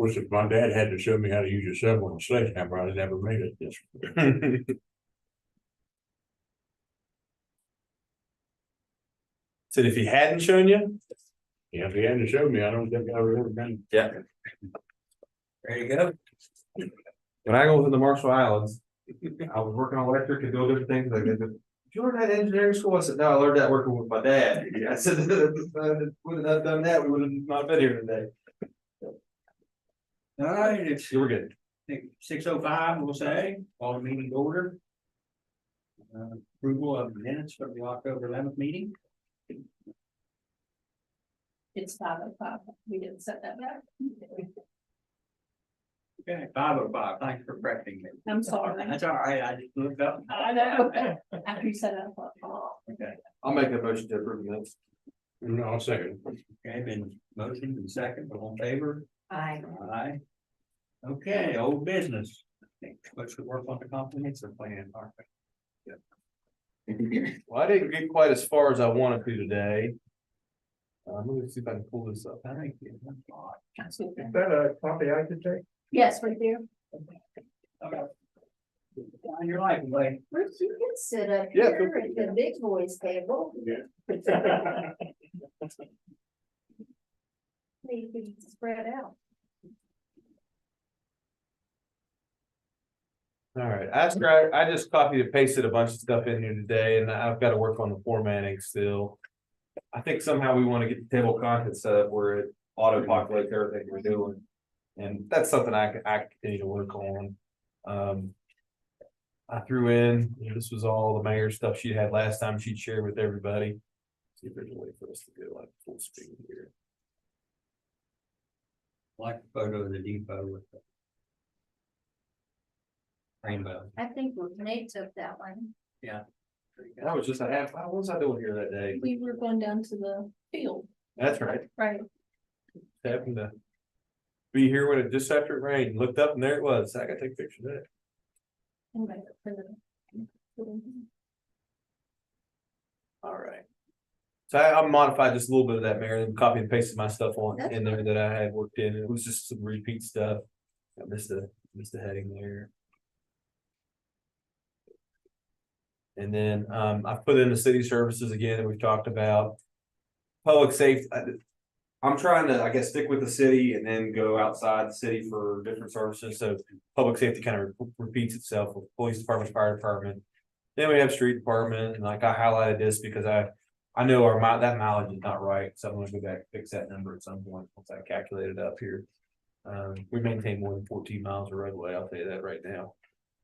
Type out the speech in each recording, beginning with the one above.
course, if my dad had to show me how to use a shovel and a sledgehammer, I'd never made it this. Said if he hadn't shown you, Yeah, if he hadn't shown me, I don't think I would have ever been. yeah. There you go. When I go to the Marshall Islands, I was working on electric and doing different things. Like, did you learn that in engineering school? I said, no, I learned that working with my dad. I said, if we would have done that, we would have not been here today. All right, it's You were good. 6:05, we'll say, all the meeting to order. Approval of minutes for the October 11th meeting. It's 5:05. We didn't set that back. Okay, 5:05, thanks for correcting me. I'm sorry. That's all right, I just looked up. I know. After you said that, I thought, oh. Okay, I'll make a motion to approve the minutes. No, I'll second. okay, been motioned and second, all in favor? I. Aye. Okay, old business. Let's work on the comprehensive plan. Well, I didn't get quite as far as I wanted to today. Let me see if I can pull this up. I think. Is that a copy I could take? Yes, right there. On your life, way. Bruce, you can sit up Yeah, here at the big boys table. Yeah. You can spread out. All right, I just copied and pasted a bunch of stuff in here today, and I've got to work on the formatting still. I think somehow we want to get the table of contents set up where it auto populates everything we're doing. And that's something I continue to work on. I threw in, this was all the mayor stuff she had last time she'd shared with everybody. See if there's a way for us to go like full screen here. Like the photo of the depot with the rainbow. I think Renee took that one. That was just a half, what was I doing here that day? We were going down to the field, That's right. right? Happened to be here when it just after it rained, looked up and there it was. I gotta take a picture of that. Anyway, for the- All right. So I modified just a little bit of that, Mayor, and copy and pasted my stuff on That's in there that I had worked in. It was just some repeat stuff. I missed a heading there. And then I've put in the city services again that we've talked about. Public safety. I'm trying to, I guess, stick with the city and then go outside the city for different services. So public safety kind of repeats itself with police department, fire department. Then we have street department, and like I highlighted this because I know that mileage is not right, so I'm gonna go back and fix that number at some point once I calculate it up here. We maintain more than 14 miles of roadway, I'll tell you that right now.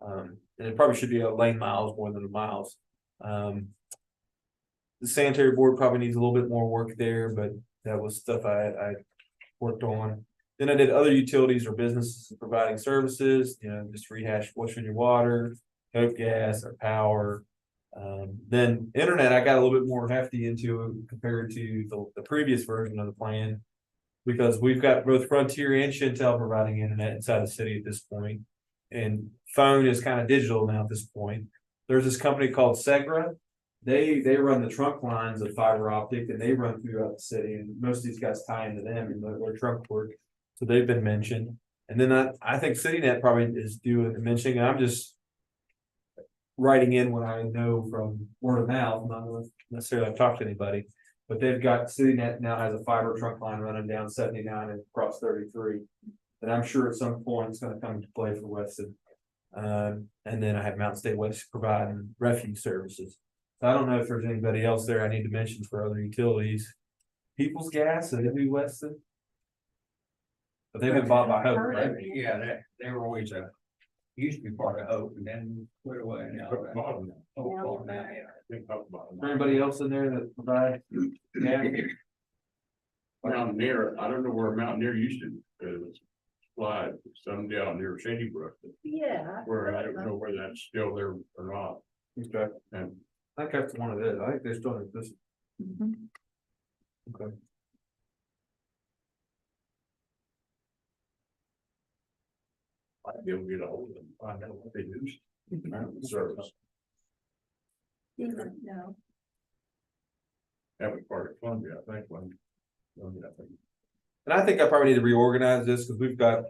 And it probably should be a lane miles more than the miles. The sanitary board probably needs a little bit more work there, but that was stuff I worked on. Then I did other utilities or businesses providing services, just rehash what's in your water, coke gas or power. Then internet, I got a little bit more hefty into compared to the previous version of the plan. Because we've got both Frontier and Shentel providing internet inside the city at this point. And phone is kind of digital now at this point. There's this company called Segra. They run the trunk lines of fiber optic and they run throughout the city, and most of these guys tie into them and their trunk work. So they've been mentioned. And then I think CityNet probably is due at mentioning, and I'm just writing in what I know from word of mouth, not necessarily I've talked to anybody, but they've got CityNet now has a fiber trunk line running down 79 and across 33. And I'm sure at some point it's going to come into play for Weston. And then I have Mountain State West providing refuge services. So I don't know if there's anybody else there I need to mention for other utilities. People's Gas, and who Weston? But they've been bought by Hope, right? Yeah, they were always used to be part of Hope and then put away now. Hope bottom. Hope now, yeah. I think Hope bottom. Anybody else in there that provide? Yeah. Mountaineer, I don't know where Mountaineer used to supply some down near Shady Brook. Yeah. Where I don't know whether that's still there or not. Okay. And I think that's one of it. I think they still have this. Mhm. Okay. I'd be able to get a hold of them, find out what they use. Service. No. That was part of Columbia, I think, I think. And I think I probably need to reorganize this because we've got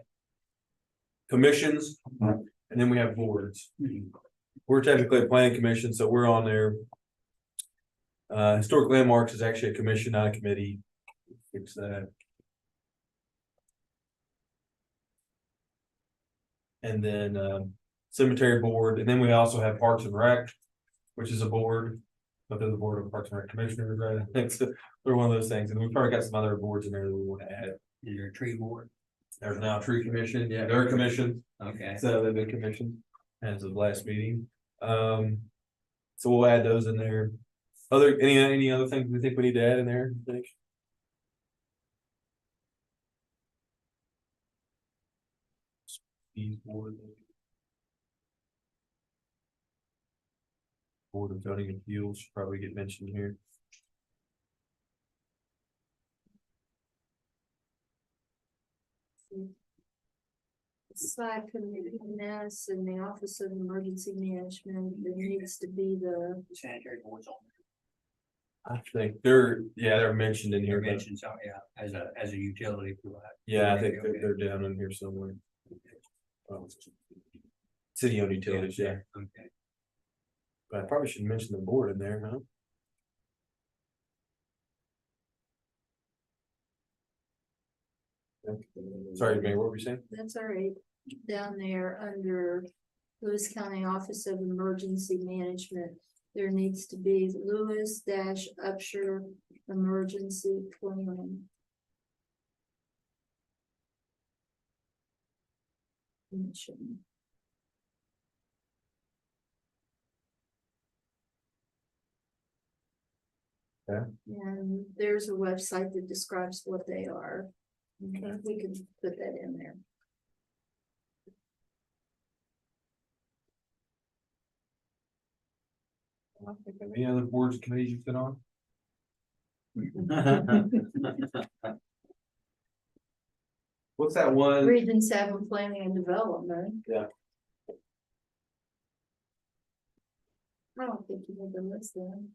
commissions and then we have boards. We're technically a planning commission, so we're on there. Historic landmarks is actually a commission, not a committee. Fix that. And then cemetery board, and then we also have Parks and Rec, which is a board. But there's a board of Parks and Rec commissioners, right? I think so. They're one of those things, and we've probably got some other boards in there that we want to add. Is there a tree board? There's now a tree commission, yeah, they're a commission, Okay. so they've been commissioned as of last meeting. So we'll add those in there. Any other things we think we need to add in there, you think? These board. Board of Zoning Appeals should probably get mentioned here. Aside from the EMS and the Office of Emergency Management, there needs to be the, Sanitary boards on. I think they're mentioned in here, Your but mentions, oh, yeah, as a utility provider. yeah, I think Okay. they're down in here somewhere. City owned utilities, yeah, Okay. but I probably should mention the board in there, huh? Sorry, Mayor, what were you saying? that's all right, down there under Lewis County Office of Emergency Management. There needs to be Lewis Upshur Emergency Plan. Commission. Okay. And there's a website that describes what they are. Okay. We can put that in there. Any other boards, and committees you've been on? What's that one? Region 7 Planning and Development. Yeah. I don't think you need to list them.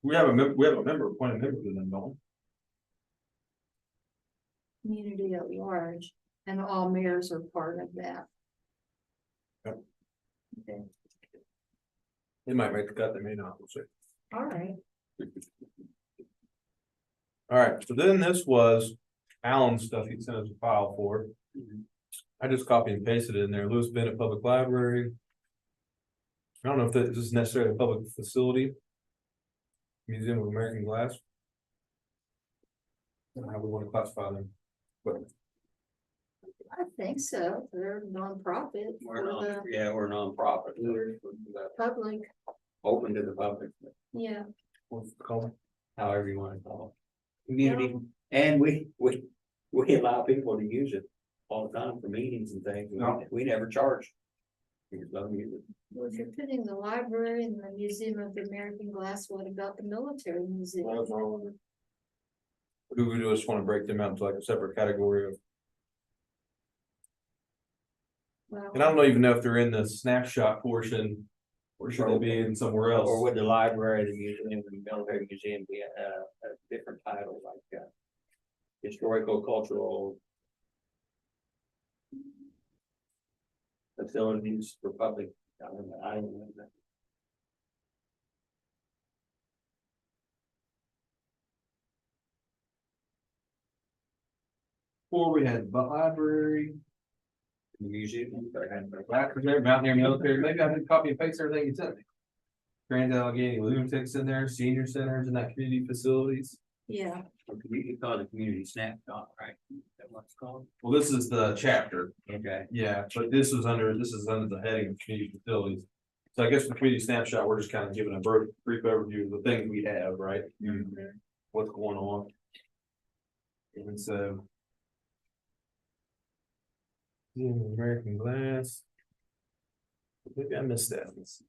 We have a member, appointed member to them, don't Community at large, and all mayors are part of that. Yep. Okay, we? They might make the cut, they may not, we'll see. all right. All right, so then this was Alan's stuff he sent us a file for. I just copy and pasted it in there, Lewis Bennett Public Library. I don't know if this is necessarily a public facility. Museum of American Glass. I don't know how we want to classify them, but I think so, they're nonprofit We're for non, yeah, we're nonprofit, the public, open to the public, yeah. what's it called? however you want to call it. Community, and we allow people to use it all the time for meetings and things, we never charge. We just let them use it. Well, if you're putting the library and the Museum of the American Glass, what about the military museum? Do we just want to break them out into like a separate category of, and I Well, don't even know if they're in the snapshot portion. Or should they be in somewhere else? Or would the library, the museum, the military museum be a different title, like historical, cultural facilities for public, I don't know. Before we had the library, The museum. Mountaineer Military, maybe I did copy and paste everything you sent me. Grand Allegheny Lunatics in there, senior centers and that community facilities. yeah, You could call it a community snapshot, right? That what it's called? Well, this is the chapter, Okay. yeah, but this is under the heading of community facilities. So I guess the community snapshot, we're just kind of giving a brief overview of the things we have, right? What's going on. And so. Yeah, American Glass. Maybe I missed that. Let's see.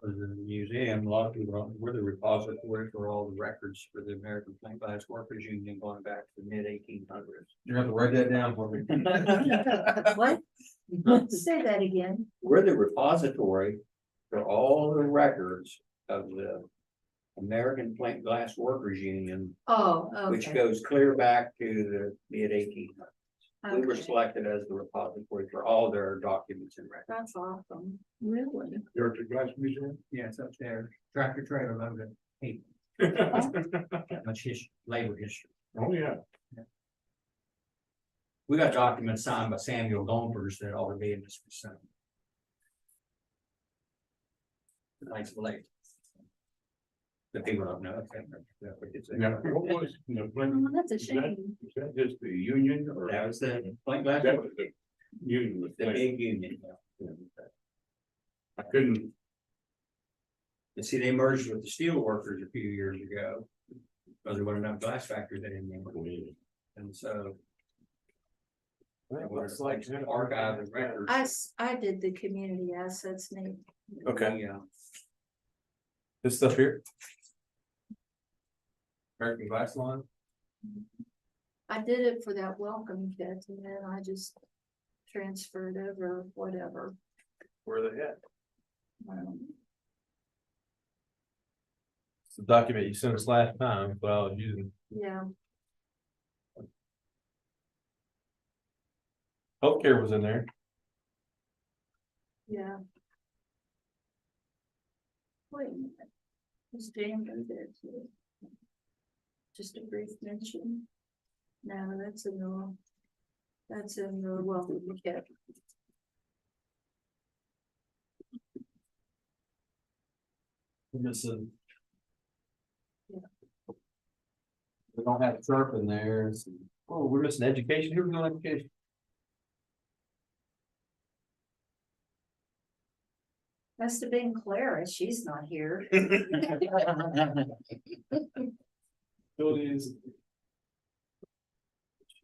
was in the museum, a lot of people, we're the repository for all the records for the American Plate Glass Workers Union going back to the mid-1800s. You have to write that down for me. What? Say that again. We're the repository for all the records of the American Plate Glass Workers Union, Oh, which okay. goes clear back to the mid-1800s. We were Okay. selected as the repository for all their documents and records. That's awesome. Really? You're at the Glass Museum? Yeah, it's up there, tractor trailer loaded people. That much labor history. Oh, yeah. We got documents signed by Samuel Gompers that ought to be in this percent. Thanks for late. The people don't know. Now, what was, you know, when, Oh, that's a is that, shame. is that just the union or? That was the Plate Glass, That was the union with the that. big union. I couldn't, You see, they merged with the steel workers a few years ago. Because there wasn't enough glass factories anymore. And so. It was like archive and records. I did the community assets name. Okay. Yeah. This stuff here. American Glass Line. I did it for that welcome kit and then I just transferred over whatever. Where are they at? Um, It's the document you sent us last time, but I was using. Yeah, Healthcare was in there. yeah. Wait a minute. Is Dan in there too? Just a brief mention. No, that's in the welcome kit. We're missing. Yeah. We don't have Sharp in there. Oh, we're missing education. Who's on education? Must have been Clara, she's not here. Facilities.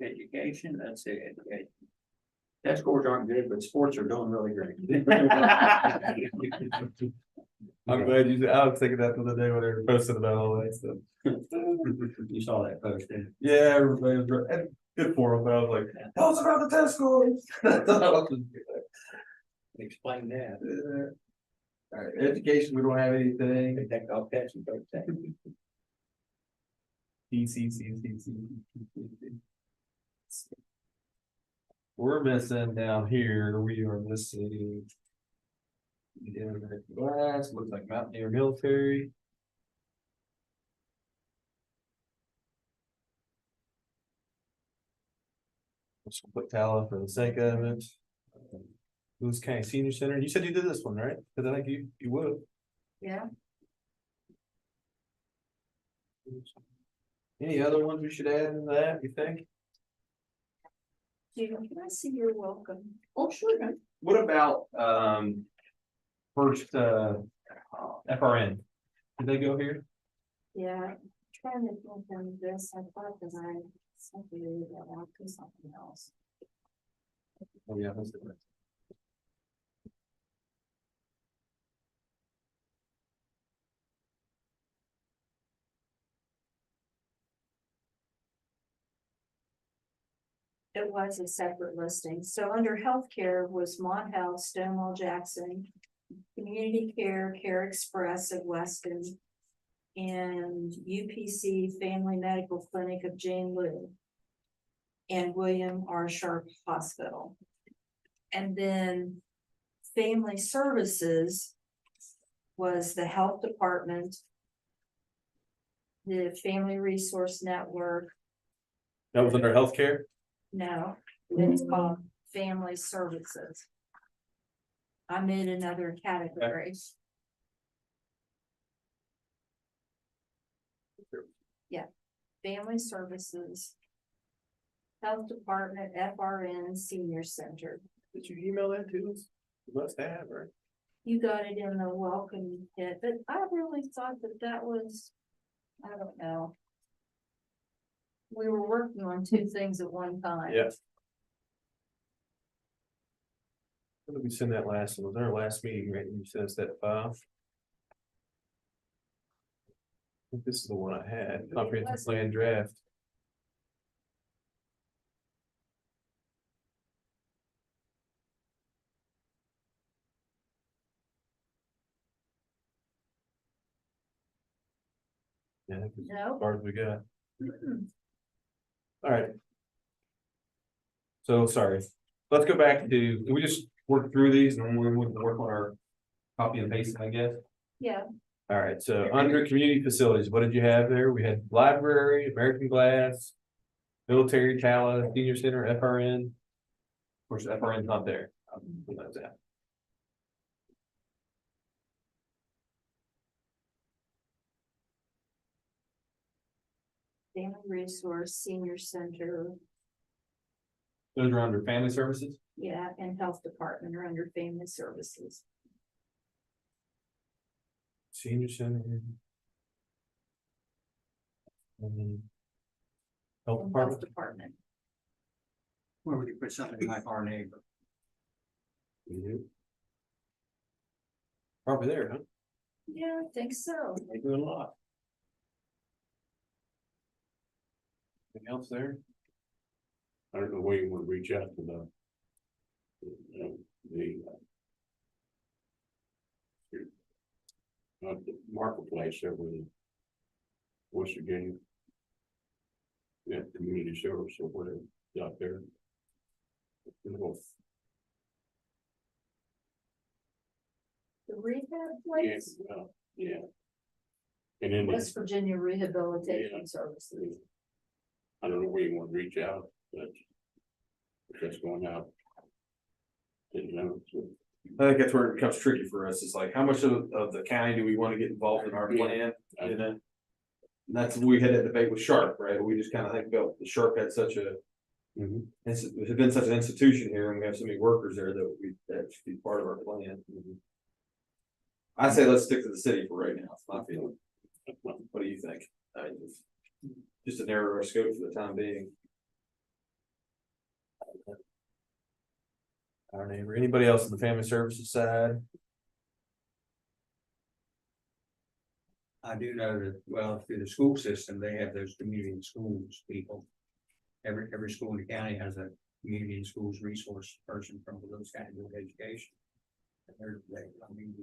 Education, that's it, education. Test scores aren't good, but sports are doing really great. I'm glad you, I was thinking that the other day when they were posting about all that stuff. You saw that post, didn't Yeah, everybody was and good for them, but I was like, tell us about the test scores. you? Explain that. All right, education, we don't have anything. They take off tests and those things. We're missing down here, we are missing. Glass, looks like Mountaineer Military. Let's put Tala for the sake of it. Lewis County Senior Center, you said you did this one, right? Cause I think you would. Yeah, Any other ones we should add in that, you think? Gina, can I see your welcome? Oh, sure. What about, first, FRN? Did they go here? Yeah, trying to think of this, I thought that I separated that out to something else. Oh, yeah, that's different. It was a separate listing, so under healthcare was Mont Health, Stonewall Jackson, Community Care, Care Express of Weston, and UPC Family Medical Clinic of Jane Lou, and William R. Sharp Hospital. And then Family Services was the Health Department, the Family Resource Network. That was under healthcare? No, it's called Family Services. I made another category. Yeah, Family Services. Health Department, FRN, Senior Center. Did you email that to us? You must have, right? You got it in the welcome kit, but I really thought that that was, I don't know. We were working on two things at one time. Yeah. When did we send that last one? Was our last meeting, right? You sent us that file? think this is the one I had, comprehensive plan draft. Yeah, that's as No. far as we got. Mm-mm. All right. So, sorry, let's go back to, can we just work through these and then we can work on our copy and paste, I guess? Yeah, All right, so under community facilities, what did you have there? We had library, American Glass, military Tala, senior center, FRN. Of course, FRN's not there. Who knows that? family resource, senior center, Those are under family services. yeah, and health department are under family services. Senior center. And then health And health department. department. Where would you put something like our neighbor? Probably there, huh? Yeah, I think so. They do a lot. Anything else there? I don't know where you wanna reach out to the. The. The marketplace over in West Virginia. Yeah, community service or whatever, out there. You know, The rehab yeah, place, yeah. And then, West Virginia Rehabilitation Services. I don't know where you wanna reach out, but. If that's going out. Didn't know, so. I think that's where it becomes tricky for us. It's like, how much of the county do we want to get involved in our plan? You know? And that's, we had that debate with Sharp, right? We just kind of think about the Sharp had such a. It had been such an institution here and we have so many workers there that should be part of our plan. I say let's stick to the city for right now. It's my feeling. What do you think? Just to narrow our scope for the time being. Our neighbor, anybody else on the family services side? I do know that, well, through the school system, they have those community and schools people. Every school in the county has a community and schools resource person from those kind of education. And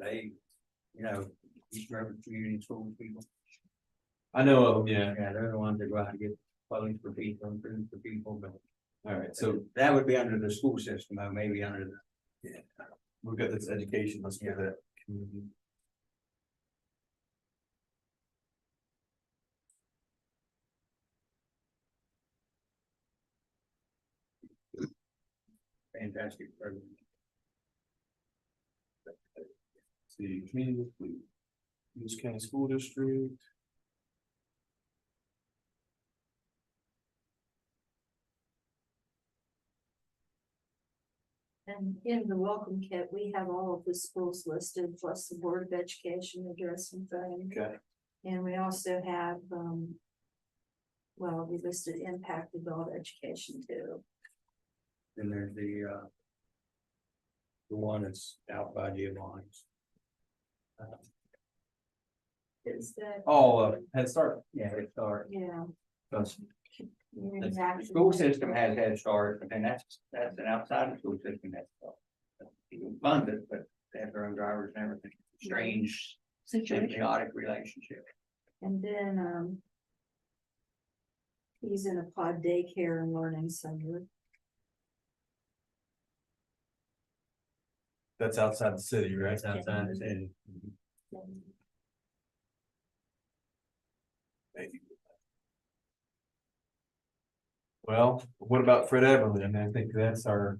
they, you know, you remember community and schools people? I know of them, yeah. Yeah, they're the ones that go out and get clothing for people and food for people, but. All right, so That would be under the school system, though, maybe under the. we've got this education, let's give that. community. Fantastic program. See, community, East County School District. And in the welcome kit, we have all of the schools listed, plus the Board of Education address and phone. Okay. And we also have, well, we listed impact adult education too. Then there's the one that's out by Giovanni's. Is that, Oh, Head Start. Yeah, Head Start. yeah. Because community the action school plan. system has Head Start, and that's an outside the school system that's. You can fund it, but they have their own drivers and everything. Strange, Situation. symbiotic relationship. And then, he's in a pod daycare and learning center. That's outside the city, right? That's outside the city. Well, what about Fred Everly? I mean, I think that's our.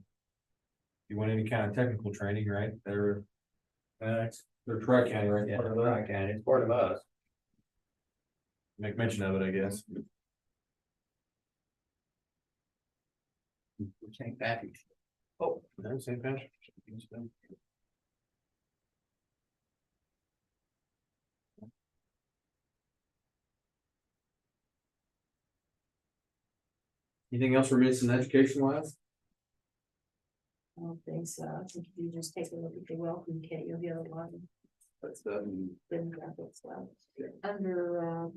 You want any kind of technical training, right? They're Tri-County, right? Yeah, Part of that. Tri-County, it's part of us. Make mention of it, I guess. St. Patrick's. Oh, there's St. Patrick. Anything else we're missing education wise? I don't think so. I think if you just take a look at the welcome kit, you'll get a lot of That's Didn't wrap it well. Under,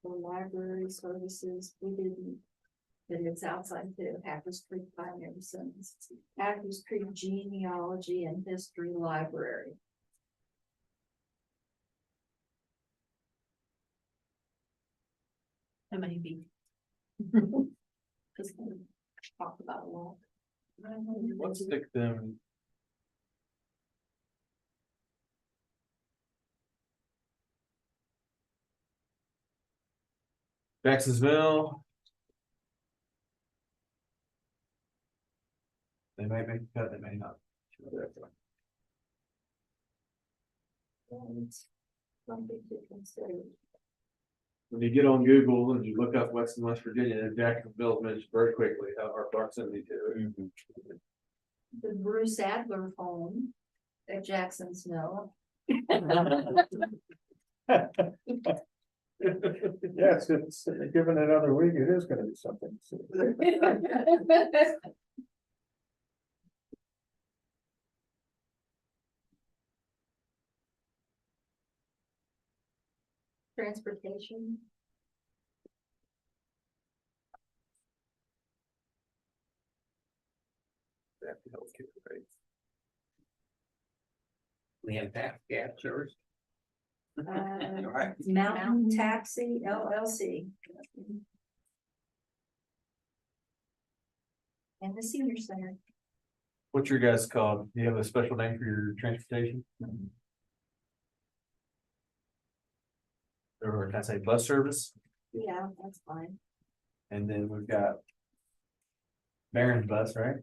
the library services, we didn't. And it's outside the Hackers Creek Primary Sentence, Hackers Creek Genealogy and History Library. That may be. Just gonna talk about a lot. let's stick them. Jacksonville. They may make a cut, they may not. And something to consider. When you get on Google and you look up Weston, West Virginia, Jacksonville is mentioned very quickly, our proximity to it. The Bruce Adler home at Jackson's Mill. Yes, it's given another week, it is gonna be something. Transportation. Healthcare, right? We have tax gap service. Right. Mountain Taxi LLC. And the senior center. What's your guys called? Do you have a special name for your transportation? Or can I say bus service? Yeah, that's fine. And then we've got Barron's bus, right?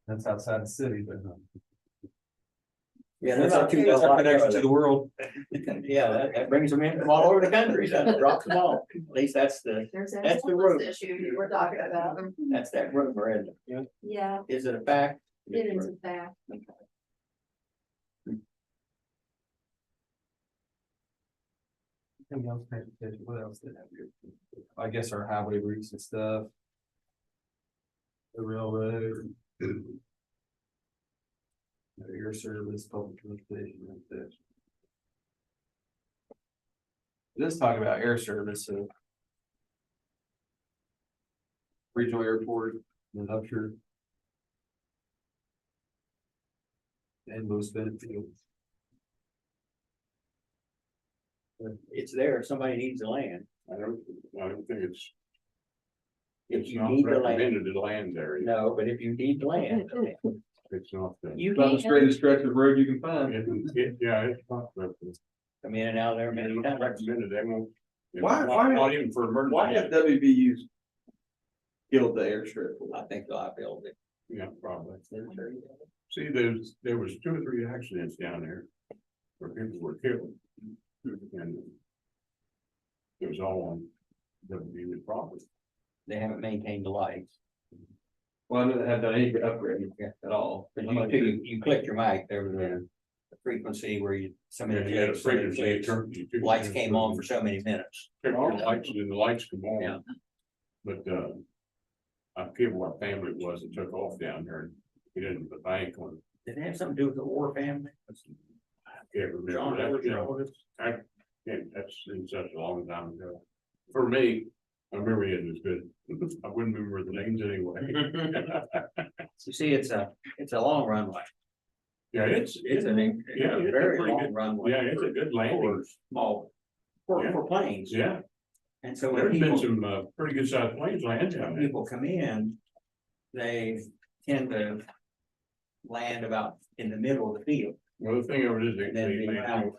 That's outside the city, but Yeah, that's our connection to the world. Yeah, that brings them in from all over the country, that drops them off, at least that's the There's the road. issue you were talking about. That's that rumor, isn't it? Yeah, Is it a fact? it is a fact. Anything else, transportation? What else did I have here? I guess our highway routes and stuff. The railroad. Air service, public transportation, like this. Let's talk about air service, so. Regional airport, and Upshur. And most benefits. It's there, if somebody needs the land. I don't think it's. If It's you not need the land, recommended to land there. no, but if you need the land, It's not. you About the can straightest stretch of road you can find. Yeah, it's not recommended. come in and out of there many It's not times. recommended, they won't. Why- Not even for emergency. Why have WVUs killed the airstrip? I think I built it. Yeah, probably. See, there was 2 or 3 accidents down there where people were killed. And it was all on WVU property. They haven't maintained the lights. Well, I know they haven't done any upgrade at all. But you clicked your mic, there was a frequency where you, some of You had a the frequency. lights came on for so many minutes. The lights, and the lights come Yeah. on. But, I forget what family it was that took off down there and get into the bank on. Did it have something to do with the War family? I can't remember. John, that was your oldest? That's in such a long time ago. For me, my memory isn't as good. I wouldn't remember the names anyway. You see, it's a long runway. Yeah, It's a a very pretty long good- runway. yeah, it's a good landing. For small, for Yeah. planes. Yeah, And so when there's been people, some, pretty good sized planes land down when there. people come in, they tend to land about in the middle of the field. Well, the thing of it is, And then they the land,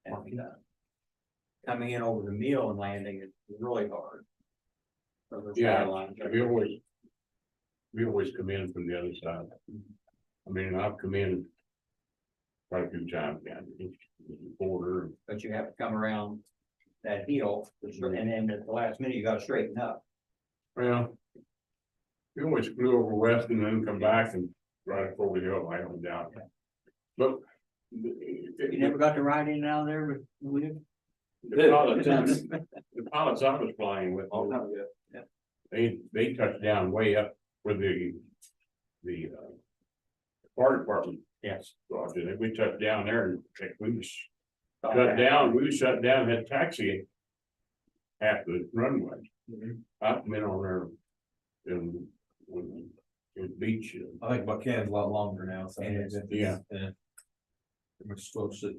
And, coming in over the mill and landing is really hard. So there's Yeah, lines there. we always come in from the other side. I mean, I've come in quite a few times down the border. But you have to come around that hill, and then at the last minute, you gotta straighten up. Well, we always flew over Weston and then come back and right up over the hill, right on down. But. You never got to ride in and out of there with? The pilots I was flying with, Yeah. they touched down way up where the fire department Yes. Roger, we shut down there and we was shut down, had taxi. Half the runway. I've been on there. In beach. I think Buchanan's a lot longer now, so. Yeah. Pretty much close it.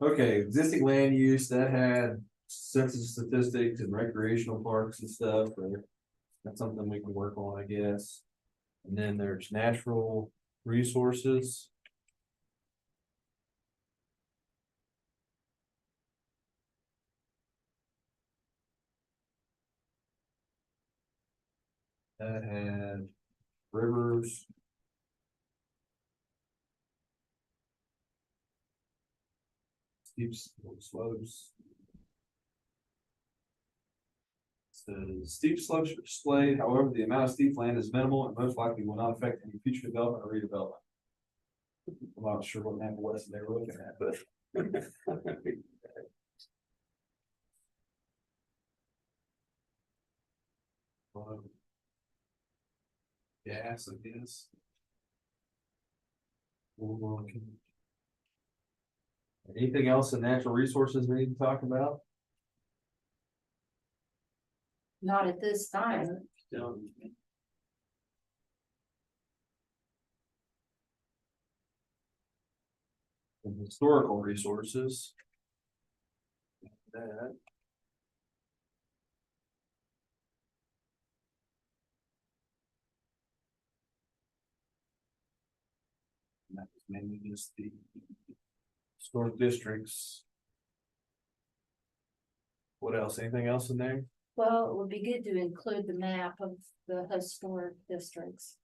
Okay, existing land use that had census statistics and recreational parks and stuff, or that's something we can work on, I guess. And then there's natural resources. That had rivers. Steep slopes. Says steep slopes are displayed, however, the amount of steep land is minimal and most likely will not affect any future development or redevelopment. I'm not sure what map of Weston they were looking at, but. Gas, I guess. Anything else in natural resources we need to talk about? Not at this time. And historical resources. That. And that was mainly just the historic districts. What else? Anything else in there? Well, it would be good to include the map of the historic districts.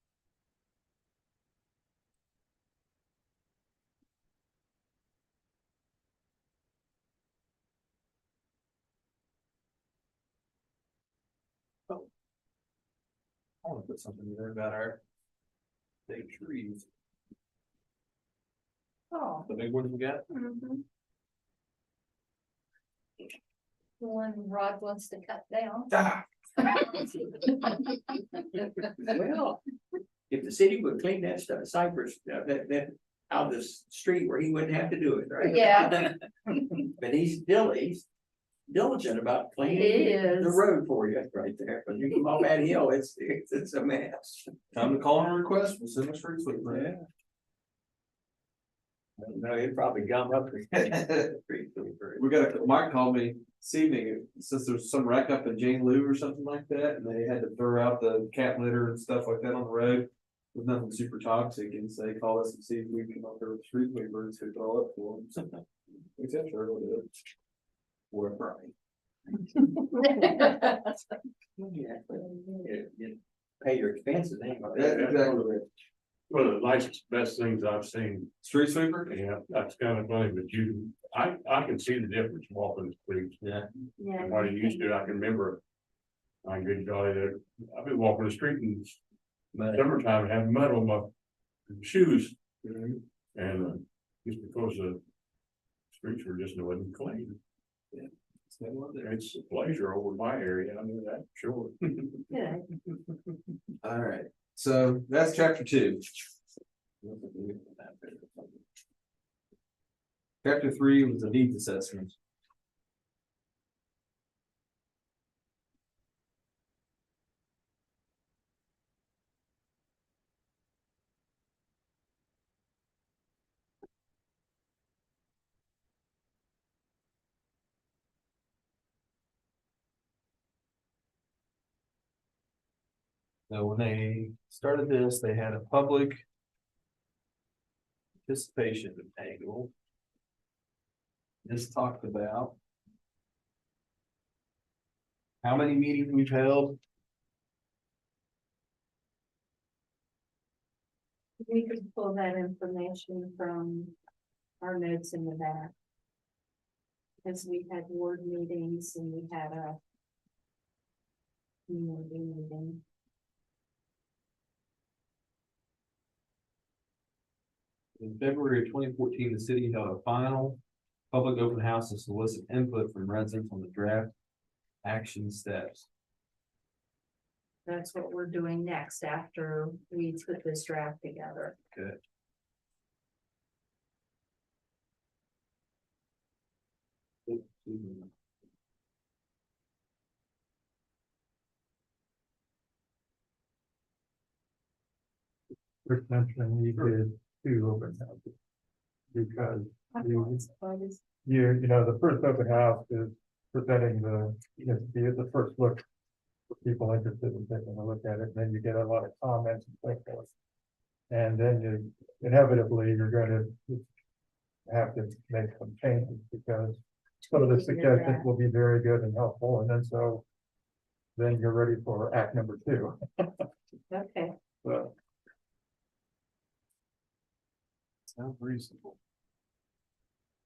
I want to put something in there about our state trees. Oh. The big ones we got. Mhm. The one Rod wants to cut down. Ah, Well, if the city would clean that stuff, cypress, that out of the street where he wouldn't have to do it, right? Yeah. But he's diligent about He cleaning the is. road for you right there. When you come off that hill, it's a mess. time to call in a request. We'll send a street sweeper. Yeah. No, it'd probably gum up. We got Mike called me this evening, since there's some wreck up in Jane Lou or something like that, and they had to throw out the cat litter and stuff like that on the road. With nothing super toxic, and so they called us and see if we can come up there with street sweepers to go up for them. We said, sure, we'll do it. We're right. You pay your expenses anyway. That's exactly it. One of the nicest, best things I've seen. Street sweeper? Yeah, that's kind of funny, but I can see the difference walking the streets. Yeah. Yeah. And what I used to, I can remember. I'm good golly, I've been walking the street in summertime, and having mud on my shoes. And just because the streets were just wasn't clean. Yeah. It's a pleasure over my area, I know that, sure. Yeah. All right, so that's chapter 2. Chapter 3 was the needs assessment. So when they started this, they had a public participation angle. This talked about how many meetings we've held. We could pull that information from our notes in the back. Because we had ward meetings and we had a community meeting. In February of 2014, the city held a final public open house to solicit input from residents on the draft action steps. That's what we're doing next after we put this draft together. Good. Rick mentioned we did 2 open houses. Because you know, the first open house is presenting the first look for people interested in taking a look at it, and then you get a lot of comments and so forth. And then inevitably, you're gonna have to make some changes because some of the suggestions will be very good and helpful, and then you're ready for act number 2. Okay, So, Sounds reasonable.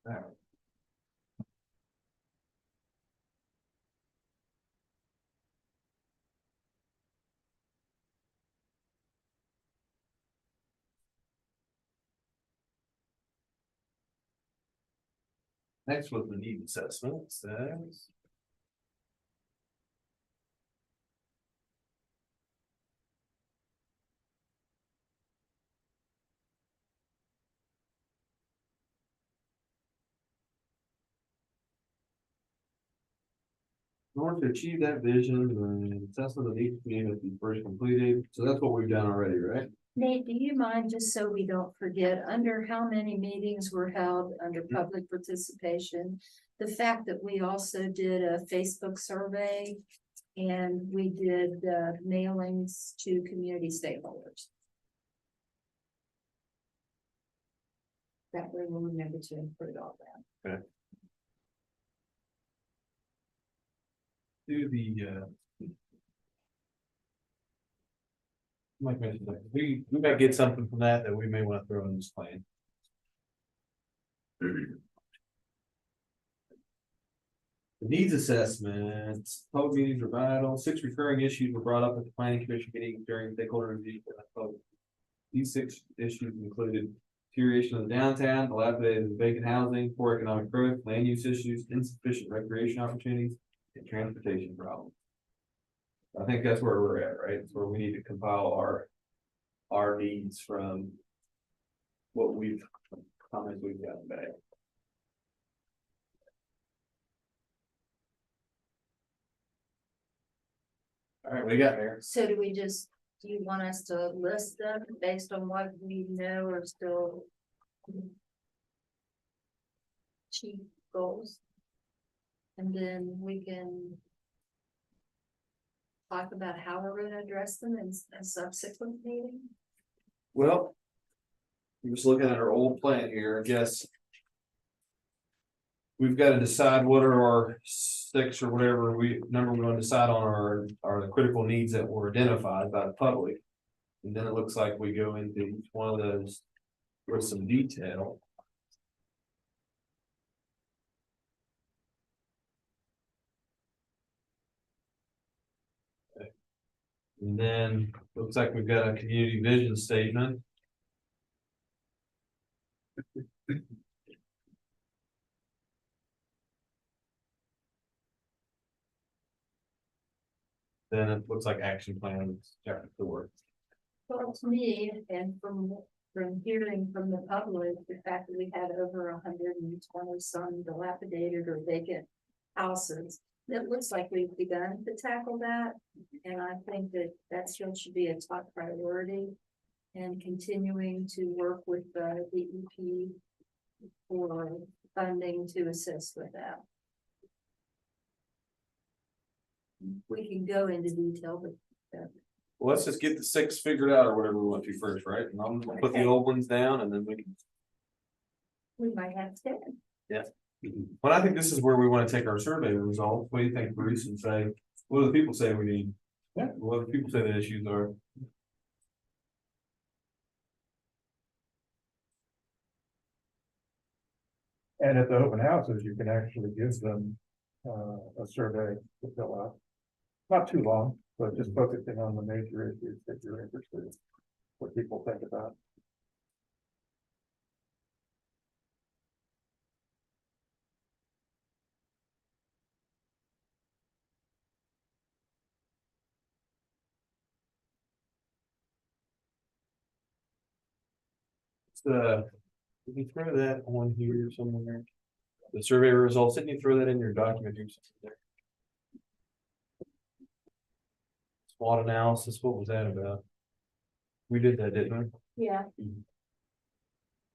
All right. Next was the need assessment, it says. In order to achieve that vision, the assessment of each community must be first completed, so that's what we've done already, right? Nate, do you mind, just so we don't forget, under how many meetings were held under public participation? The fact that we also did a Facebook survey and we did mailings to community stakeholders. That way we'll remember to include all that. Do the like mentioned, like, we might get something from that we may want to throw in this plan. The needs assessment, public meetings are vital. 6 recurring issues were brought up at the planning commission meeting during stakeholder review. These 6 issues included deterioration of the downtown, dilapidated vacant housing, poor economic growth, land use issues, insufficient recreation opportunities, and transportation problems. I think that's where we're at, right? It's where we need to compile our needs from what comments we've gotten back. All right, we got there. So do you want us to list them based on what we know are still chief goals? And then we can talk about how we're gonna address them in a subsequent meeting? Well, I'm just looking at our old plan here, I guess. We've got to decide what are our 6 or whatever number we're going to decide on are the critical needs that were identified by the public. And then it looks like we go into each one of those with some detail. And then looks like we've got a community vision statement. Then it looks like action plans, chapter 4. Well, to me, and from hearing from the public, the fact that we had over 120 some dilapidated or vacant houses, it looks like we've begun to tackle that. And I think that still should be a top priority, and continuing to work with the DEP for funding to assist with that. We can go into detail, but Well, let's just get the 6 figured out or whatever we want to first, right? And I'm gonna put the old ones down and then we can. we might have 10. But I think this is where we want to take our survey results. What do you think, Bruce? And say, what do the people say we need? Yeah. What do people say the issues are? and at the open houses, you can actually give them a survey to fill out. Not too long, but just focusing on the major issues that you're interested in, what people think about. Did you throw that on here somewhere? The survey results, didn't you throw that in your document or something there? SWOT analysis, what was that about? We did that, didn't we? Yeah.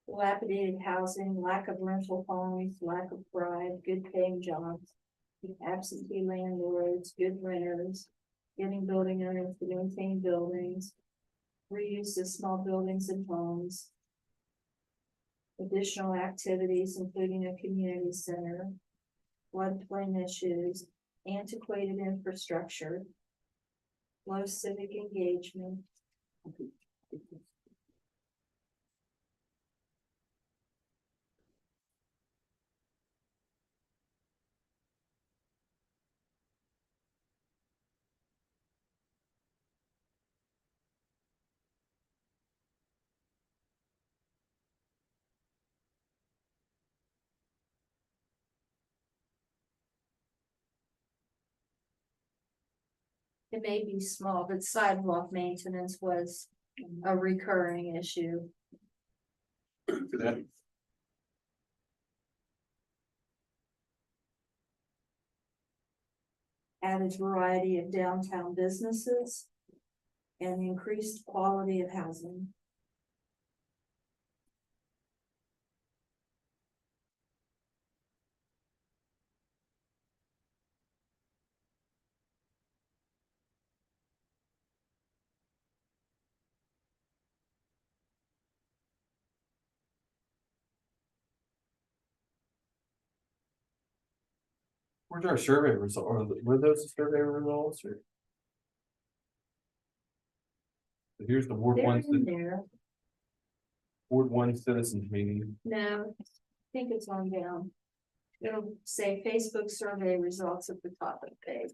Dilapidated housing, lack of rental homes, lack of pride, good paying jobs, absentee landlords, good renters, getting building owners to maintain buildings, reuse of small buildings and homes, additional activities, including a community center, floodplain issues, antiquated infrastructure, low civic engagement. It may be small, but sidewalk maintenance was a recurring issue. That, Added variety of downtown businesses and increased quality of housing. Where's our survey result, or were those the survey results, or? So here's the Ward They're One, in there. Ward One citizens meeting. No, I think it's on down. It'll say Facebook survey results at the top of the page.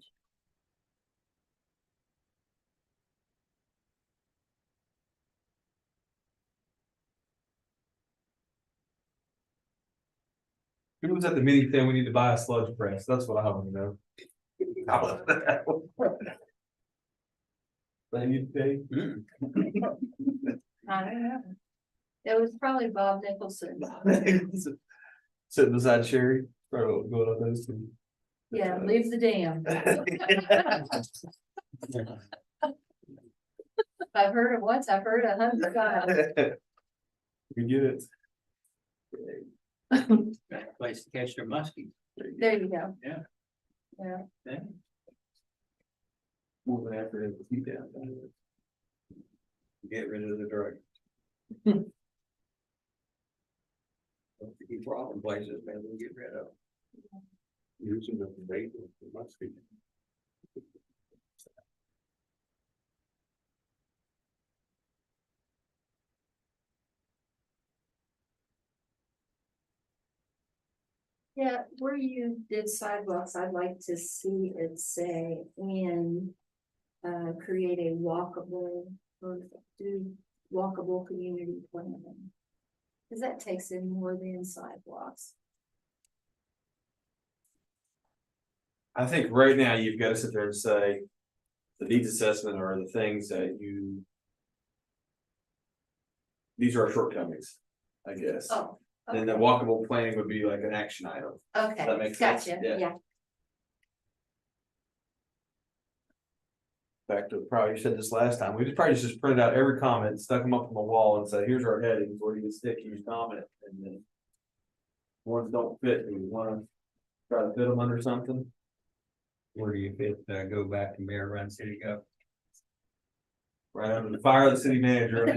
Who was at the meeting saying we need to buy a sludge press? That's what I want to know. How about that? They need to pay. I don't know. It was probably Bob Nicholson. Sitting beside Sherry, going on those two. Yeah, leave the dam. I've heard it once, I've heard it 100 times. You get it. Place to catch their muskies. There you go. Yeah. Yeah. Yeah. More than after it was heat down. Get rid of the drug. Keep problem places, man, we'll get rid of. using the debate, it must be. Yeah, where you did sidewalks, I'd like to see it say and create a walkable or do walkable community plan. Cause that takes in more than sidewalks. I think right now you've got to sit there and say, the needs assessment are the things that you. These are our shortcomings, I guess. Oh, Then the walkable planning would be like an action item. okay, that makes sense? gotcha, Yeah. yeah. Back to probably you said this last time, we just probably just printed out every comment, stuck them up on the wall and said, here's our headings, where you can stick each comment, and then. Ones don't fit, we wanna try to fit them under something. Where do you fit, go back to mayor, run city go? Right under the fire of the city manager.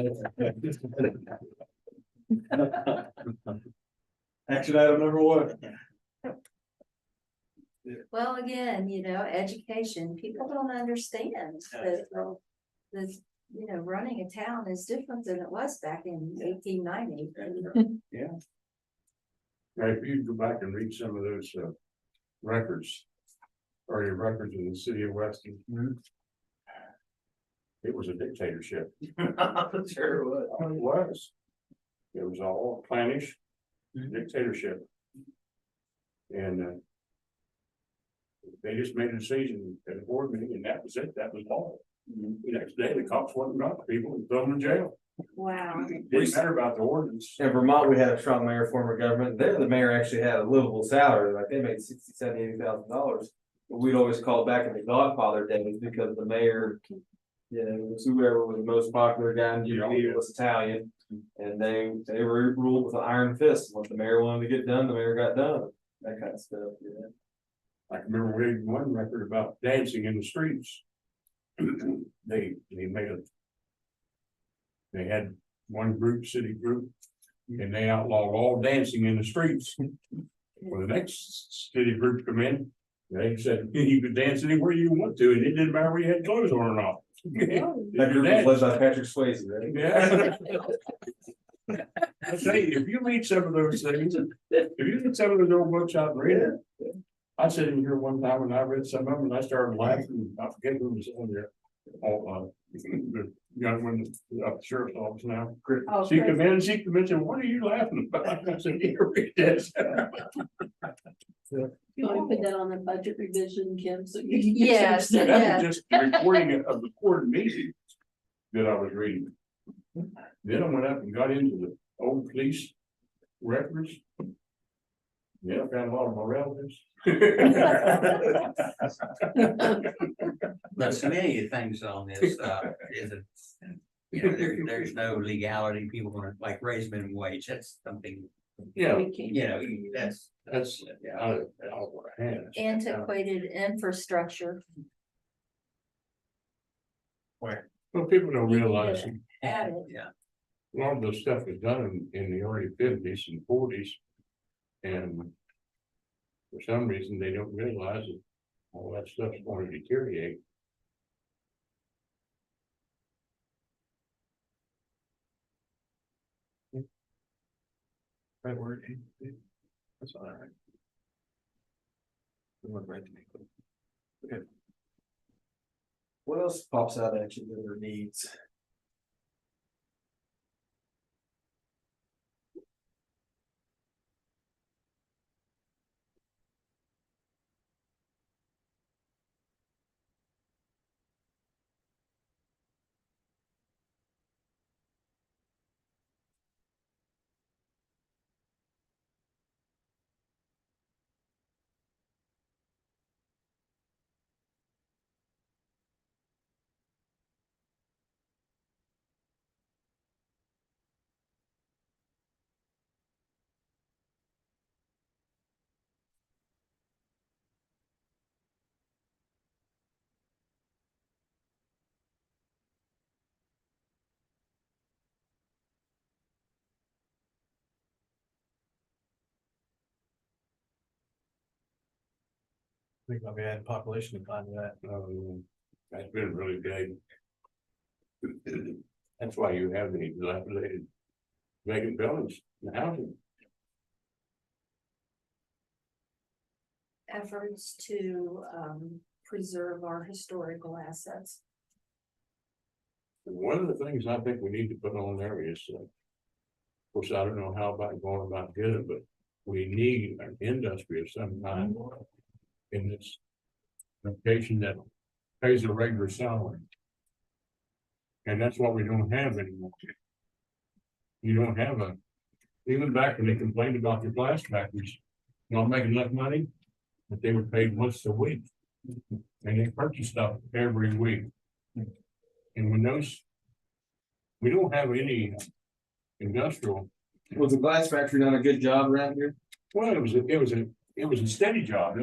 Action item number 1. Well, again, education, people don't understand that, running a town is different than it was back in 1890. Now, if you go back and read some of those records, or your records in the city of Weston. It was a dictatorship. Sure was. It was. It was all clannish dictatorship. And they just made a decision at a board meeting, and that was it, that was all. The next day, the cops went and got the people and threw them in jail. Wow. Didn't matter about the ordinance. In Vermont, we had a strong mayor form of government. There, the mayor actually had a livable salary, like they made $60,000, $70,000, $80,000. But we'd always call back in the Godfather days because the mayor Yeah, it was whoever was the most popular guy in GP was Italian, and they were ruled with an iron fist. What the mayor wanted to get done, the mayor got done. That kind of stuff. Yeah. I can remember reading one record about dancing in the streets. They had one group, city group, and they outlawed all dancing in the streets. When the next city group come in, they said you could dance anywhere you want to, and it didn't matter whether you had clothes on or not. That group was led by Patrick Swayze, right? Yeah. I say, if you read some of those things, if you get some of those old books out and read it. I sat in here one time and I read some of them and I started laughing. I forget who was on there. Oh, the young one up the sheriff's office now. Oh, She Chris. come in and said, what are you laughing about? I said, you read this. You want to put that on the budget revision, Kim, so you. Yes, That yeah. was just the recording of the court meeting that I was reading. Then I went up and got into the old police records. Yeah, I found a lot of my relatives. But so many of the things on this, is it, you know, there's no legality, people want to like raise minimum wage, that's something, Yeah, We can't. you know, that's out of our hands. Antiquated infrastructure. Well, people don't realize Add it. yeah. a lot of this stuff was done in the early 50s and 40s. And for some reason, they don't realize that all that stuff's going to deteriorate. Right word. That's all right. We went right to me. Okay. What else pops out at you that are needs? I think maybe add population decline to that. That's been really big. That's why you have the dilapidated vacant buildings, the housing. Efforts to preserve our historical assets. One of the things I think we need to put on there is, of course, I don't know how about going about getting it, but we need an industry of some kind in this location that pays a regular salary. And that's what we don't have anymore. You don't have even back when they complained about the glass factories not making enough money, but they were paid once a week. And they purchase stuff every week. And when we don't have any industrial. Was the glass factory done a good job around here? Well, it was a steady job.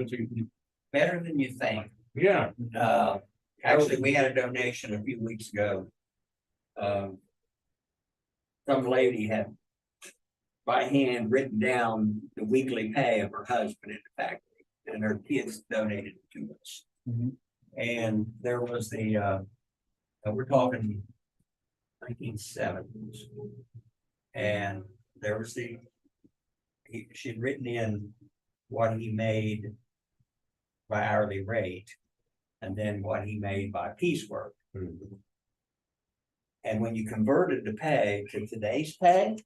Better than you think. Yeah, Actually, we had a donation a few weeks ago. Some lady had by hand written down the weekly pay of her husband in the factory, and her kids donated it to us. And there was we're talking 1970s. And there was she'd written in what he made by hourly rate, and then what he made by piecework. And when you converted the pay to today's pay,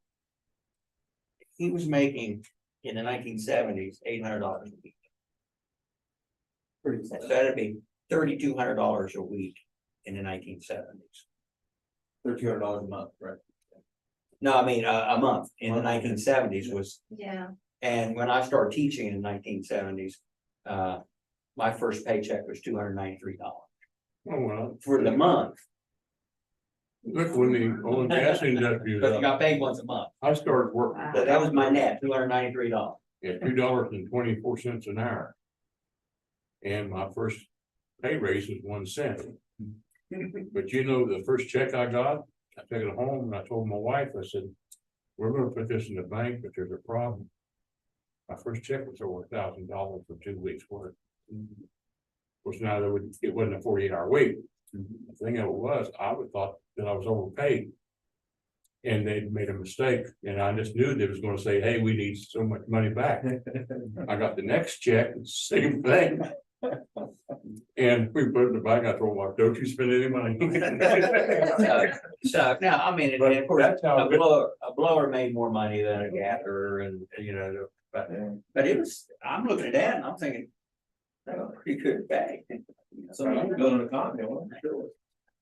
he was making in the 1970s $800 a week. So that'd be $3,200 a week in the 1970s. $1,300 a month, right? No, I mean a month in the 1970s was. Yeah. And when I started teaching in the 1970s, my first paycheck was $293 oh well. for the month. Look, when the oil and gas industry was But you up, got paid once a month. I started working. But that was my net, $293. At $2.24 an hour. And my first pay raise was 1 cent. But you know, the first check I got, I took it home and I told my wife, I said, we're gonna put this in the bank, but there's a problem. My first check was over $1,000 for 2 weeks work. Of course, now it wasn't a 48-hour week. The thing of it was, I would thought that I was overpaid. And they made a mistake, and I just knew they was gonna say, hey, we need so much money back. I got the next check, same thing. And we put it in the bank, I told my wife, don't you spend any money. So, no, I mean, But of course, that's how a blower made more money than a gatherer and, but it was, I'm looking at that and I'm thinking, that was pretty good pay. So I'm building a condo, I'm sure.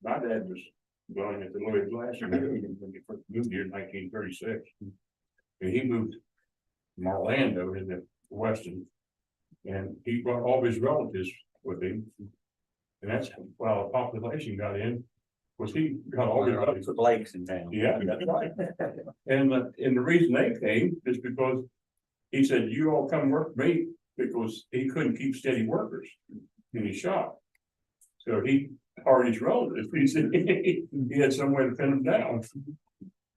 My dad was going at the Lloyd last year, when he first moved here in 1936. And he moved from Orlando into Weston. And he brought all his relatives with him. And that's while the population got in, was he got all his relatives. With lakes in town. Yeah, that's right. And the reason they came is because he said, you all come work for me, because he couldn't keep steady workers in his shop. So he hired his relatives. He said he had some way to pin them down.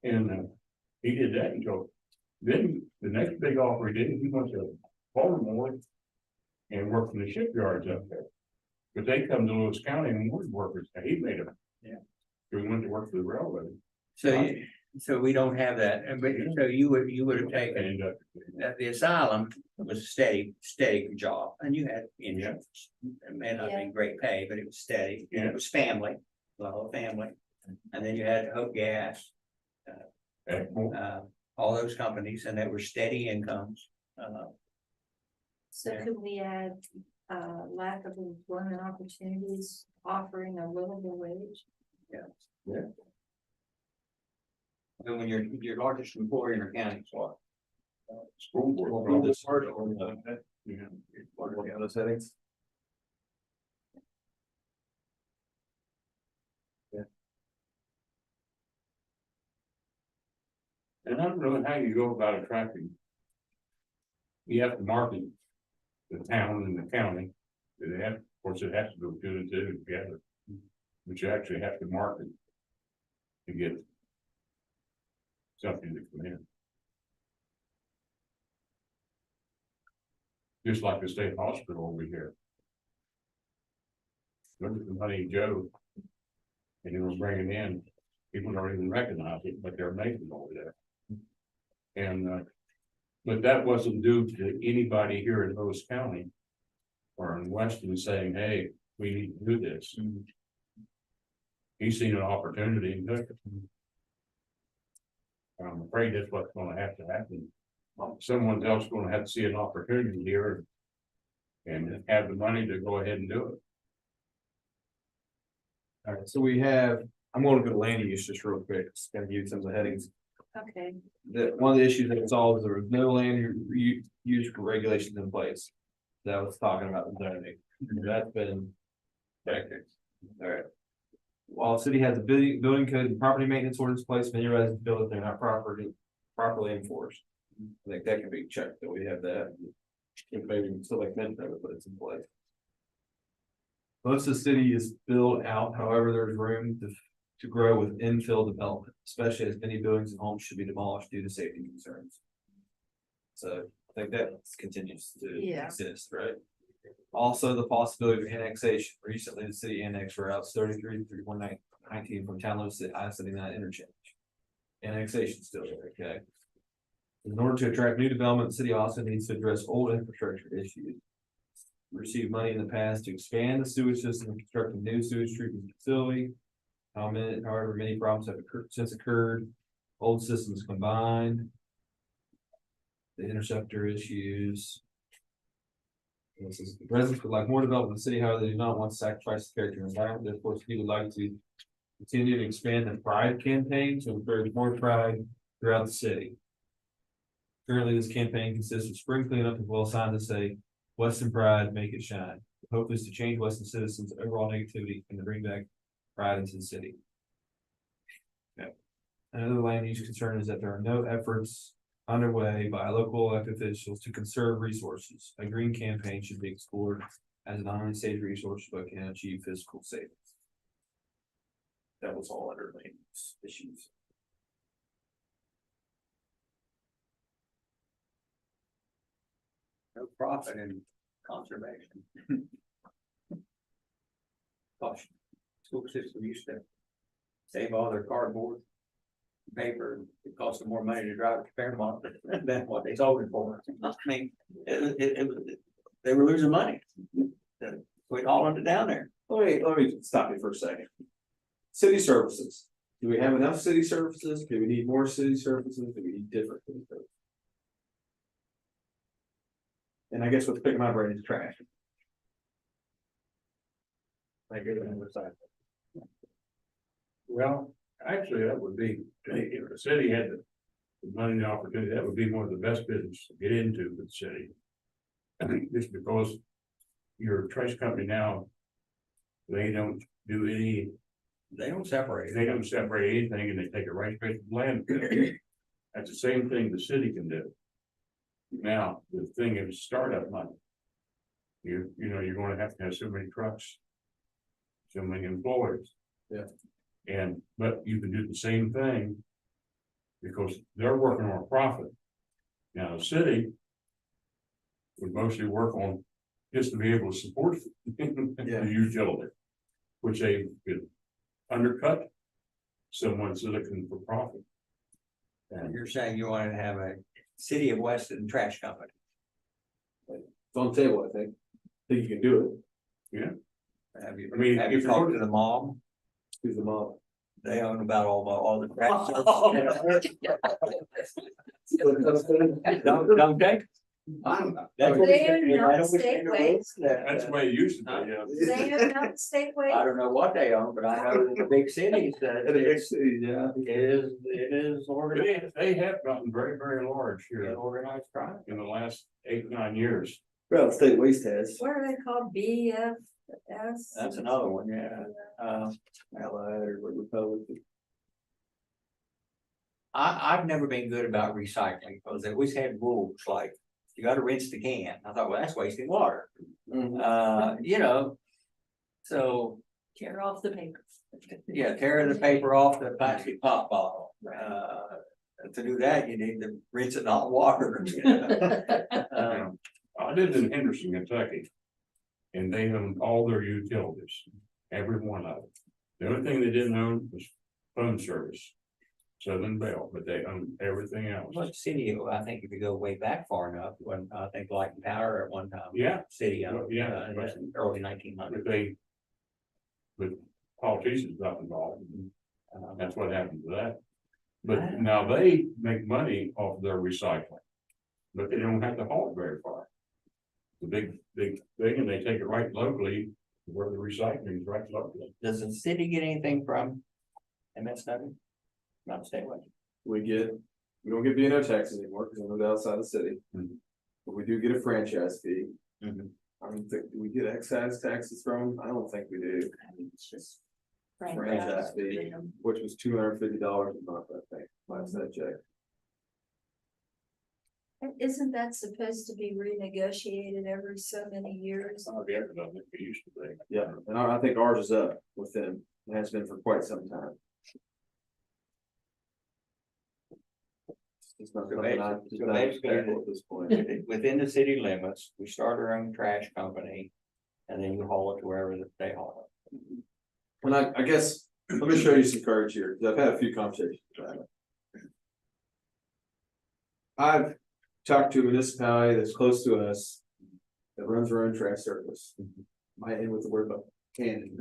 And he did that until then the next big offer he did, he went to Baltimore and worked in the shipyards up there. But they come to Lewis County and wood workers, and he made them. Yeah. So he went to work for the railroad. So we don't have that, but so you would have taken, And the asylum was a steady job, and you had insurance. It may not be great pay, but it was steady, and it was family, the whole family. And then you had Hope Gas, all those companies, and they were steady incomes. So could we add, lack of employment opportunities, offering a livable wage? And when your largest employer in your county is what? school board. Well, this part or Yeah. the other settings. And I don't know how you go about attracting. You have to market the town and the county. They have, of course, it has to go 2 and 2 together. But you actually have to market to get something to come in. Just like the state hospital over here. Look at the money Joe. And they were bringing in, people don't even recognize it, but they're making over there. And, but that wasn't due to anybody here in Lewis County. Or in Weston saying, hey, we need to do this. He's seen an opportunity and took it. I'm afraid that's what's gonna have to happen. Someone else gonna have to see an opportunity here. And have the money to go ahead and do it. All right, so we have, I'm going to go to land use just real quick, just gonna give you some of the headings. Okay, One of the issues that was solved was there was no land use regulations in place. That was talking about the zoning, that's been fixed. All right. While the city has a building code and property maintenance ordinance in place, many residents feel that they're not properly enforced. I think that can be checked, that we have that. Maybe we can still like mention it, but it's in place. Most of the city is built out, however, there's room to grow with infill development, especially as many buildings and homes should be demolished due to safety concerns. So I think that continues to exist, right? Also, the possibility of annexation. Recently, the city annexed routes 33 through 119 from Town Louis to I-79 interchange. Annexation still there, okay? In order to attract new development, the city also needs to address old infrastructure issues. Received money in the past to expand the sewage system and construct a new sewage treatment facility. However, many problems have since occurred. Old systems combined. The interceptor issues. This is, residents would like more development in the city, however, they do not want to sacrifice the character and environment. Therefore, we would like to continue to expand the pride campaign to encourage more pride throughout the city. Currently, this campaign consists of spring cleanup as well as signs that say, Weston Pride, make it shine. The hope is to change Weston citizens' overall negativity and to bring back pride into the city. Another land use concern is that there are no efforts underway by local elected officials to conserve resources. A green campaign should be explored as an on-stage resource but can achieve fiscal savings. That was all under land use issues. No profit in conservation. Gosh, school system used to save all their cardboard, paper, it cost them more money to drive it to Fairmont than what they sold it for. I mean, they were losing money. We hauling it down there. Let me stop you for a second. City services. Do we have enough city services? Do we need more city services? Do we need different city services? And I guess what's picking my brain is trash. Like it on the side. Well, actually, that would be, if the city had the money and the opportunity, that would be one of the best business to get into with the city. I think just because your trash company now, they don't do any, They don't separate. they don't separate anything and they take it right straight to the landfill. That's the same thing the city can do. Now, the thing is startup money. You know, you're gonna have to have so many trucks. So many employees. Yeah. And, but you can do the same thing. Because they're working on a profit. Now, the city. Would mostly work on just to be able to support the utility. Which they could undercut someone so they can for profit. And you're saying you wanted to have a city of Weston trash company. It's on the table, I think. Think you can do Have you, I mean, have you if you talked look- to the mom? it. Who's the mom? They own about all the trash. Don't they? That's what They we- own not I don't state understand the ways. rules that- That's the way it used to be, yeah. They have not statewide. I don't know what they own, but I know in the big cities that Yeah. it is organized. They have gotten very, very large here Organized crime. in the last 8, 9 years. Well, state waste has. What are they called? BFS? That's another one, yeah. Allied or Republican. I've never been good about recycling because they always had rules like you gotta rinse the can. I thought, well, that's wasting water. You know, so Tear off the paper. yeah, tear the paper off the plastic pop bottle. To do that, you need to rinse it in hot water. You know? I lived in Henderson, Kentucky. And they owned all their utilities, every one of them. The only thing they didn't own was phone service. Southern Bell, but they owned everything else. What city, I think if you go way back far enough, when I think Light and Power at one time. Yeah. City, Yeah. in the early 1900s. But they. But politicians got involved, and that's what happened to that. But now they make money off their recycling. But they don't have to haul it very far. The big thing, and they take it right locally, where the recycling is right locally. Does the city get anything from MSW? Not statewide. We don't get B&O taxes anymore because we're outside the city. Mhm. But we do get a franchise fee. Mhm. I don't think, do we get excise taxes from? I don't think we do. It's just. Franchise fee, which was $250 a month, I think, last I checked. Isn't that supposed to be renegotiated every so many years? Some of the others, I think they used to be. Yeah, and I think ours is up with them. It has been for quite some time. It's not So something I basically- just so not basically- tackle at this point. Within the city limits, we start our own trash company. And then you haul it to wherever they haul it. And I guess, let me show you some courage here, because I've had a few conversations about it. I've talked to a municipality that's close to us. That runs their own trash service. Might end with the word about can.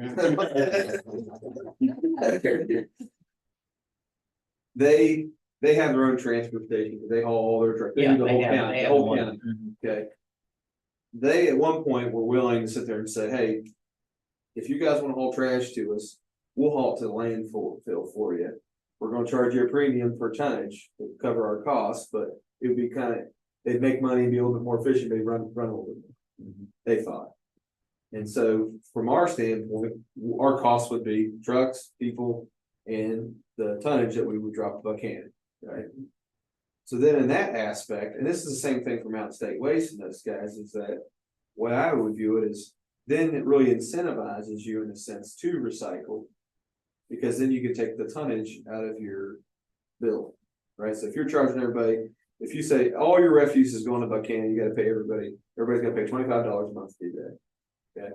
They have their own transportation, they haul all their trash, they do the whole county, the whole county, okay? They at one point were willing to sit there and say, hey. If you guys wanna haul trash to us, we'll haul it to the landfill for you. We're gonna charge you a premium for tonnage to cover our costs, but it would be they'd make money and be a little bit more efficient, they'd run a little bit more. They thought. And so from our standpoint, our costs would be trucks, people, and the tonnage that we would drop to Buchanan, right? So then in that aspect, and this is the same thing for Mountain State Waste and those guys, is that what I would view it is, then it really incentivizes you in a sense to recycle. Because then you can take the tonnage out of your bill, right? So if you're charging everybody, if you say all your refuse is going to Buchanan, you gotta pay everybody's gotta pay $25 a month to do that. Okay?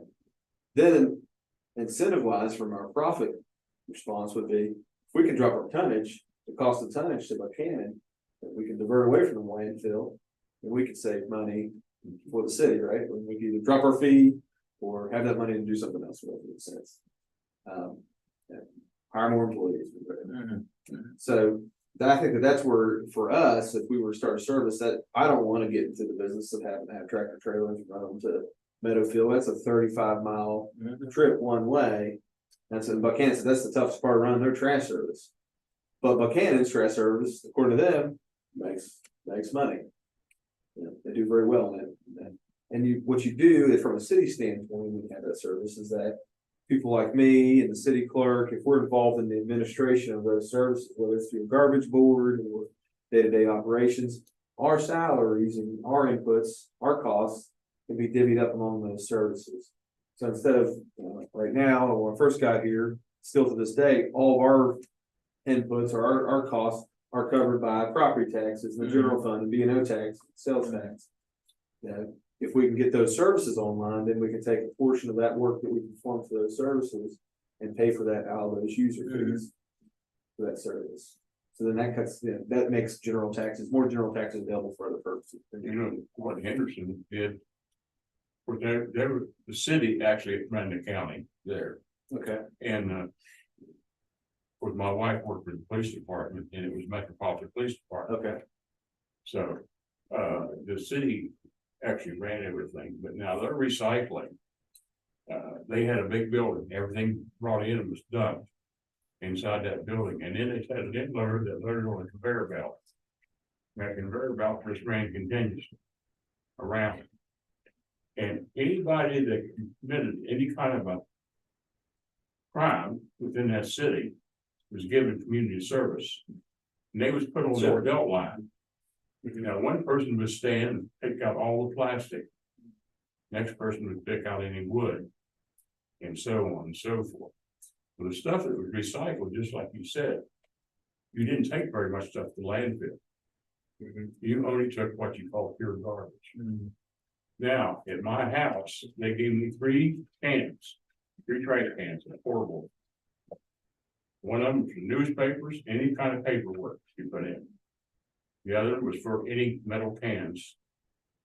Then incentive wise from our profit response would be, if we can drop our tonnage, the cost of tonnage to Buchanan, that we can divert away from the landfill, and we could save money for the city, right? When we can either drop our fee or have that money to do something else with it, in a sense. Yeah. Hire more employees. So I think that's where, for us, if we were to start a service, that I don't want to get into the business of having to have tractor trailers run them to Meadowfield. That's a 35-mile trip one way. That's in Buchanan. So that's the toughest part of running their trash service. But Buchanan's trash service, according to them, makes money. You know, they do very well in it. And what you do is, from a city standpoint, when you have that service, is that people like me and the city clerk, if we're involved in the administration of those services, whether it's through a garbage board or day-to-day operations, our salaries and our inputs, our costs can be divvied up among those services. So instead of, right now, when I first got here, still to this day, all of our inputs or our costs are covered by property taxes, the general fund, and B&O tax, sales tax. If we can get those services online, then we can take a portion of that work that we perform for those services and pay for that out of those user fees for that service. So then that cuts, that makes more general taxes available for other purposes. You know, what Henderson did, the city actually ran the county there. Okay. And with my wife worked for the police department, and it was Metropolitan Police Department. Okay. So the city actually ran everything, but now they're recycling. They had a big building, everything brought in was dumped inside that building, and then they had an end loader that loaded on a conveyor belt. That conveyor belt just ran continuously around. And anybody that committed any kind of a crime within that city was given community service. And they was put on their belt line. You know, one person would stand and pick out all the plastic. Next person would pick out any wood. And so on and so forth. But the stuff that was recycled, just like you said, you didn't take very much stuff to landfill. You only took what you call pure garbage. Now, at my house, they gave me three trash cans, horrible. One of them was for newspapers, any kind of paperwork you put in. The other was for any metal cans.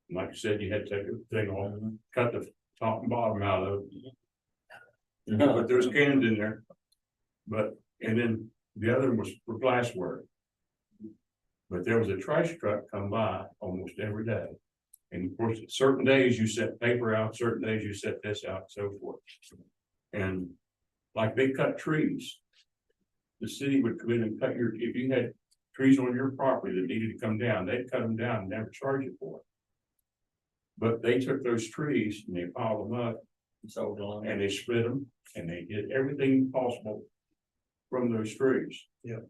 And like I said, you had to take the thing off, cut the top and bottom out of it. Put those cans in there. And then the other one was for glassware. But there was a trash truck come by almost every day. And of course, certain days you set paper out, certain days you set this out, and so forth. And like they cut trees. The city would come in and cut if you had trees on your property that needed to come down, they'd cut them down and never charge you for it. But they took those trees and they piled them up and they split them and they did everything possible from those trees. Yeah.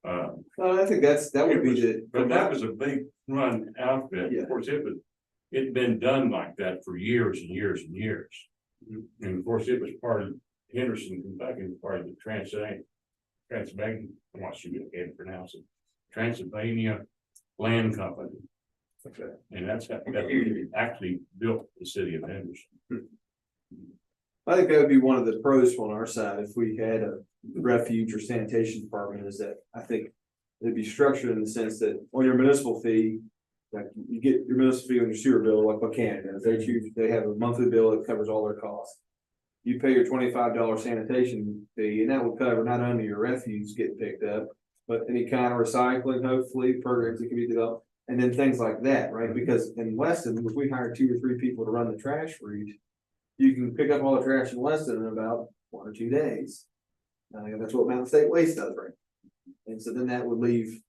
I think that would be but that was a big run outfit. Yeah. Of course, it'd been done like that for years and years and years. And of course, it was part of Henderson, Kentucky, part of the Transylvania, I'm not sure you can pronounce it, Transylvania Land Company. Okay. And that actually built the city of Henderson. I think that would be one of the pros on our side if we had a refuge or sanitation department, is that I think it'd be structured in the sense that on your municipal fee, like you get your municipal fee on your sewer bill, like Buchanan, if they choose, they have a monthly bill that covers all their costs. You pay your $25 sanitation fee, and that will cover not only your refuse getting picked up, but any kind of recycling, hopefully, programs that can be developed, and then things like that, right? Because in Weston, if we hire 2 or 3 people to run the trash route, you can pick up all the trash in Weston in about 1 or 2 days. That's what Mountain State Waste does, right? And so then that would leave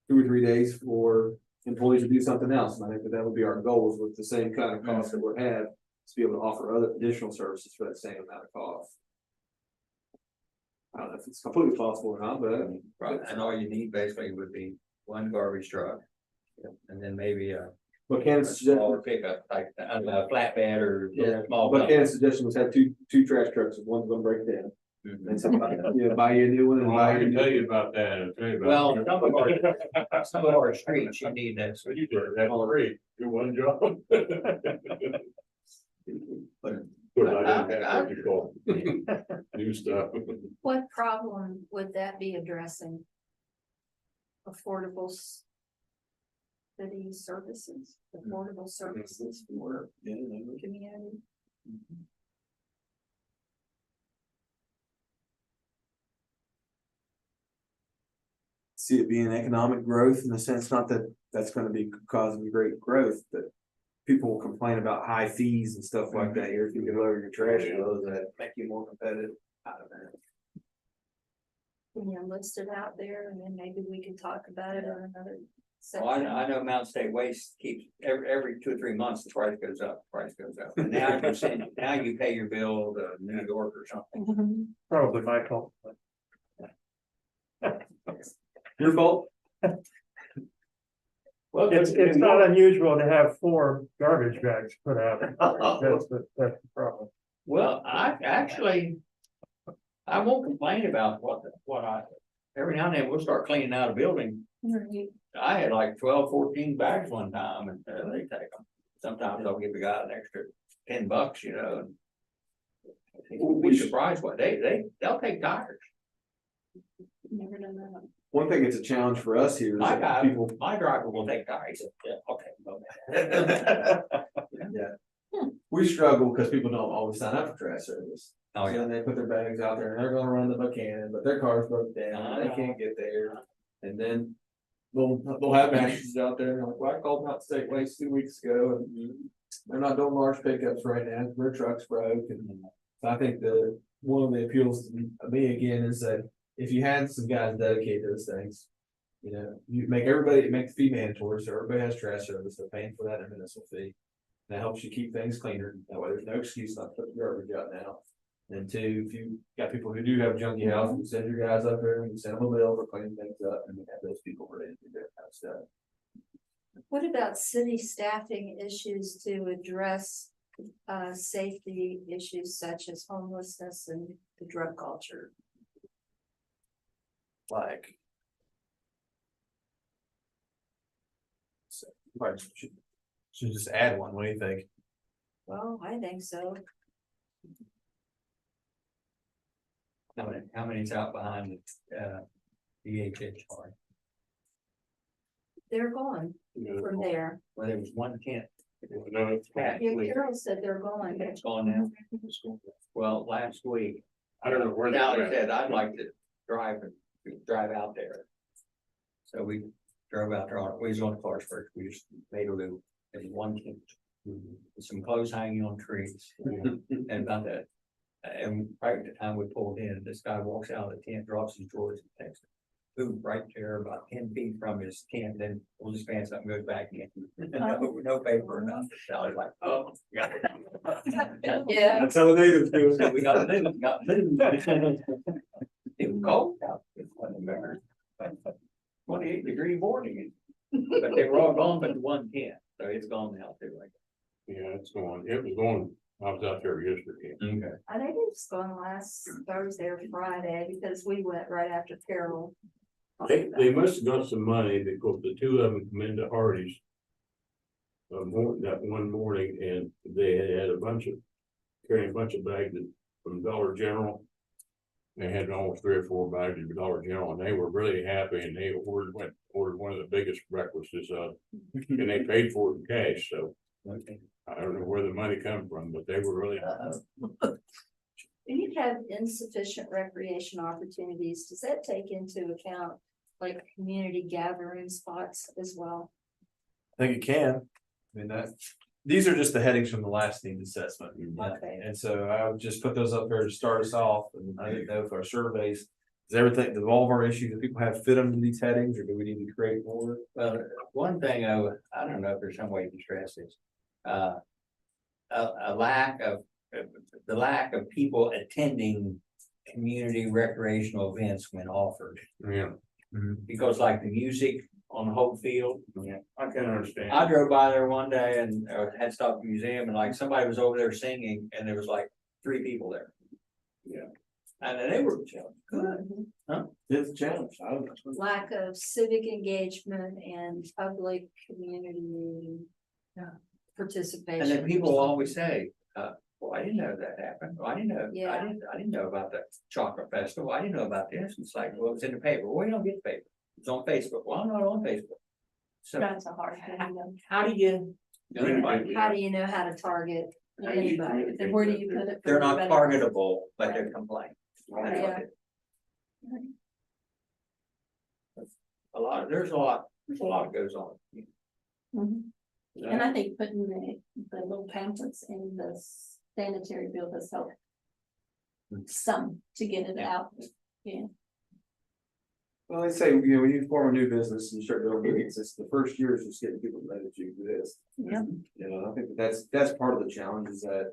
2 or 3 days for employees to do something else. And I think that would be our goals with the same kind of cost that we have, to be able to offer other additional services for that same amount of cost. I don't know if it's completely possible or not, but I mean, Right, and all you need basically would be one garbage truck. And then maybe a Buchanan's smaller pickup, like a flatbed or small. Buchanan's suggestion was have two trash trucks, and one's gonna break down. Mhm. And somebody, buy you a new one and Well, buy I you. can tell you about that, I'll tell you about. Well, it. some of our streets, you need that. So you did, that's great, do one job. But I didn't have what you call new stuff. What problem would that be addressing? Affordable city services, affordable services for community? See it being economic growth in the sense, not that that's gonna be causing great growth, but people will complain about high fees and stuff like that here. If you can lower your trash bills, that make you more competitive. I don't know. Can you list it out there and then maybe we can talk about it on another Well, section? I know Mount State Waste keeps every 2 or 3 months, the price goes up, And now you're saying, now you pay your bill to New York or something. Probably my fault. Your fault? Well, It's not unusual to have 4 garbage bags put out. That's the problem. Well, I won't complain about every now and then we'll start cleaning out a building. I had like 12, 14 bags one time and they take them. Sometimes I'll give the guy an extra $10, you know. And you'd be surprised what they'll take tires. Never done that. One thing that's a challenge for us here is My that guy, people, my driver will take tires. Yeah, okay. we struggle because people don't always sign up for trash service. Oh, So yeah. then they put their bags out there and they're gonna run the Buchanan, but their car's broke down, and they can't get there. And then they'll have mattresses out there, and they're like, well, I called Mount State Waste 2 weeks ago, and they're not doing large pickups right now, their truck's broke, and so I think one of the appeals to me again is that if you had some guys dedicate those things, you know, you make the fee mandatory, so everybody has trash service, they're paying for that municipal fee. That helps you keep things cleaner, that way there's no excuse not to put the garbage out now. And 2, if you got people who do have junky houses, send your guys up there and you send them a bill for cleaning things up, and we have those people ready to do that kind of stuff. What about city staffing issues to address safety issues such as homelessness and the drug culture? Like. Probably should just add one, what do you think? Well, I think so. How many's out behind DHH? They're gone from there. Well, there was one tent. No, it's Pat, Yeah, Carol said they're gone. it's gone now. Well, last week. I don't know where they Sally went. said, I'd like to drive out there. So we drove out there, we was on Clarksburg, we just made a loop, there was one tent. With some clothes hanging on trees, and about that. And right at the time we pulled in, this guy walks out of the tent, drops his drawers and takes food right there about 10 feet from his tent, then pulls his pants up and goes back in. No paper or nothing. Sally's like, oh, yeah. Yeah. That's how the natives do So it. we got moved. It was cold out. It wasn't very 28-degree morning. But they were all gone but the one tent, so it's gone now too. Like. Yeah, it's going, it was going, I was out there yesterday. Okay. I think it was gone last Thursday or Friday because we went right after Carol. They must have got some money because the 2 of them come into Hardee's. That one morning, and they had carrying a bunch of bags from Dollar General. They had almost 3 or 4 bags of Dollar General, and they were really happy, and they ordered one of the biggest breakfasts, and they paid for it in cash, so. Okay. I don't know where the money come from, but they were really. You have insufficient recreation opportunities. Does that take into account like community gathering spots as well? I think it can, I mean, these are just the headings from the last needs assessment. Okay. And so I would just put those up there to start us off, and I didn't know if our surveys, does all of our issues that people have fit under these headings, or do we need to create more? Well, one thing I don't know if there's some way to stress this. The lack of people attending community recreational events when offered. Yeah, Because like the music on Hope Field, I can understand. I drove by there one day and had stopped at the museum and like somebody was over there singing and there was like 3 people there. Yeah. And then they were good. It's a challenge. I don't know. Lack of civic engagement and public community. Participation. And then people always say, well, I didn't know that happened. Well, I didn't know, Yeah. I didn't know about the chocolate festival. I didn't know about this. It's like, well, it's in the paper. Well, you don't get the paper. It's on Facebook. Well, I'm not on Facebook. So That's a hard thing. how do you? How do you know how to target anybody? And where do you put it? for They're not everybody? targetable, but they're complaint. Yeah. There's a lot goes on. Mhm. And I think putting the little pamphlets in the sanitary bill has helped. Some to get it out, yeah. Well, they say, you know, when you form a new business and you start building meetings, it's the first year is just getting people to know that you exist. Yeah. You know, I think that's part of the challenge is that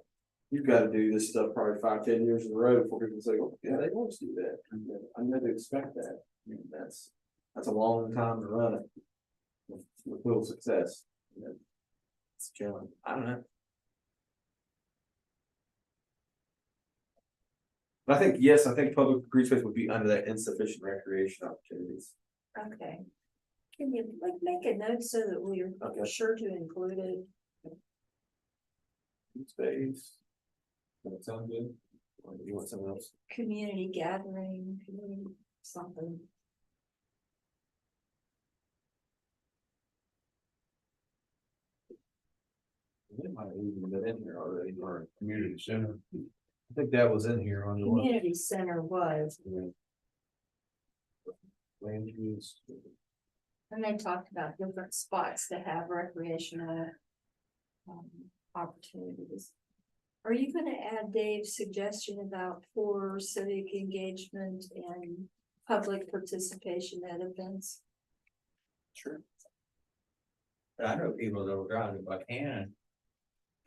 you've got to do this stuff probably 5-10 years in a row before people say, oh, yeah, they want to do that. And I know they expect that. I mean, that's a long time to run it with little success. You know, it's a challenge. I don't know. But I think, yes, I think public green space would be under that insufficient recreation opportunities. Okay. Can you like make a note so that we're sure to include it? Green space. Does that sound good? Or do you want something else? Community gathering, community something. It might have even been in here already. Or community center. I think that was in here on the one. Community center was, Land use. and they talked about different spots to have recreational. Opportunities. Are you gonna add Dave's suggestion about for civic engagement and public participation at events? Sure. But I know people that will drive to Buchanan.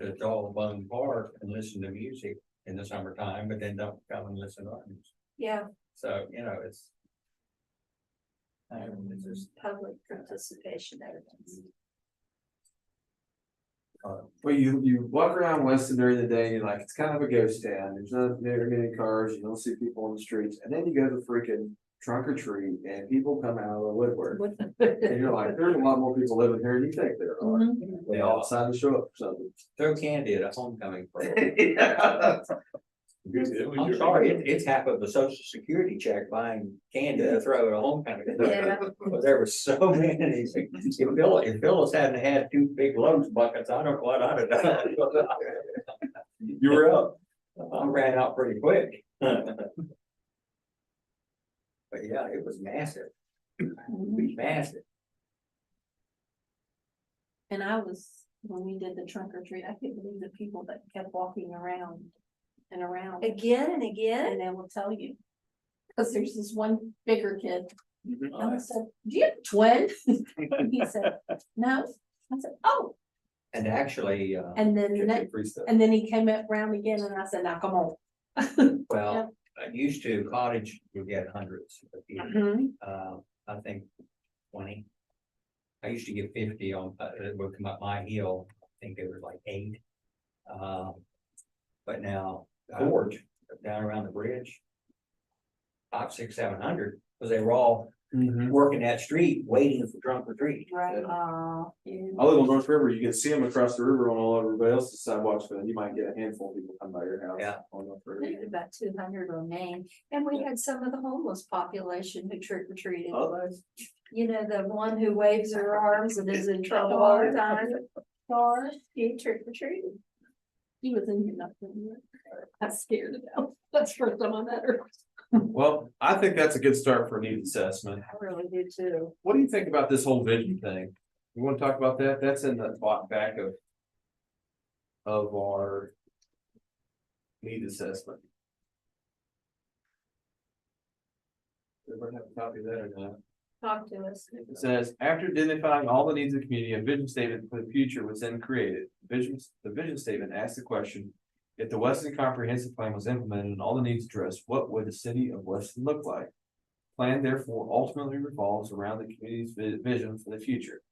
That's all Bone Park and listen to music in the summertime, but then don't come and listen to our music. Yeah, So, you know, it's just, public participation at events. Well, you walk around Weston during the day, and you're like, it's kind of a ghost town, there's not very many cars, you don't see people on the streets, and then you go to freaking trunk or treat, and people come out of the woodwork. And you're like, there's a lot more people living here than you think there are. They all decided to show up for something. throw candy at a homecoming parade. Yeah. I'm sorry, it's half of a social security check buying candy to throw at a homecoming. Yeah. But there were so many. If Phyllis hadn't had 2 big lunch buckets, I don't know what I'd have done. You were up. I ran out pretty quick. But yeah, it was massive. It was massive. And I was, when we did the trunk or treat, I couldn't believe the people that kept walking around and around. Again and again? And they will tell you. Cause there's this one bigger kid. And I Uh, said, do you have a twin? He said, no. I said, oh, And actually, and then the next, Free stuff. and then he came up around again and I said, now come on. well, I used to cottage, you get hundreds. But Mhm. I think 20. I used to get 50 on, it would come up my hill, I think it was like 8. But now Forge, down around the bridge. 5, 6, 700, because they were all working that street, waiting for trunk or treat. Right. Yeah. I live on North River, you can see them across the river on all everybody else's sidewalks, but you might get a handful of people come by your house. Yeah. On North I River. think about 200 on Main, and we had some of the homeless population who trick or treated. Oh, You know, the one who waves her arms and is in trouble all the time. Or he trick or treated. He was in here nothing. I was scared to death. That's the first time I met her. Well, I think that's a good start for a needs assessment. I really do too. What do you think about this whole vision thing? You wanna talk about that? That's in the back of our needs assessment. Everybody have a copy of that or not? Talk to us. It says, after identifying all the needs of the community, a vision statement for the future was then created. The vision statement asks the question, If the Weston Comprehensive Plan was implemented and all the needs addressed, what would the city of Weston look like? Plan therefore ultimately revolves around the community's vision for the future.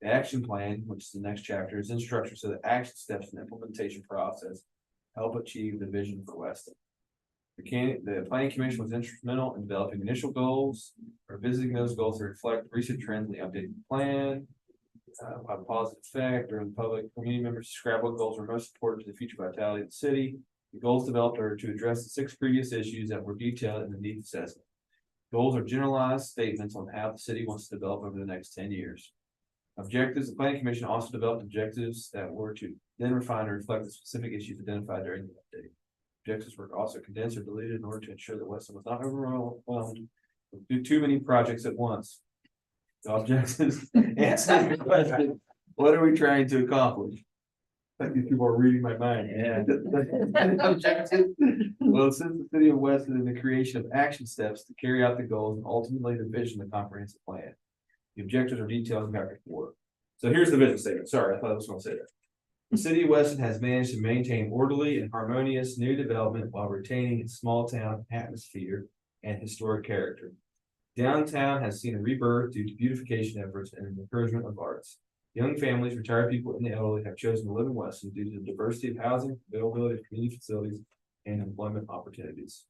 The action plan, which is the next chapter, is instructions to the action steps and implementation process help achieve the vision for Weston. The planning commission was instrumental in developing initial goals, revisiting those goals to reflect recent trends in the updated plan. Have a positive effect during the public community members describe what goals are most important to the future vitality of the city. The goals developed are to address the 6 previous issues that were detailed in the needs assessment. Goals are generalized statements on how the city wants to develop over the next 10 years. Objectives, the planning commission also developed objectives that were to then refine and reflect the specific issues identified during the update. Objectives were also condensed or deleted in order to ensure that Weston was not overwhelmed with too many projects at once. The objectives, answer your question, what are we trying to accomplish? I think these people are reading my mind. Yeah. Objective, well, since the city of Weston in the creation of action steps to carry out the goals and ultimately the vision of the comprehensive plan. The objectives are detailed in paragraph 4. So here's the vision statement. Sorry, I thought I was going to say that. The city of Weston has managed to maintain orderly and harmonious new development while retaining its small town atmosphere and historic character. Downtown has seen a rebirth due to beautification efforts and an encouragement of arts. Young families, retired people, and the elderly have chosen to live in Weston due to the diversity of housing, availability of community facilities, and employment opportunities.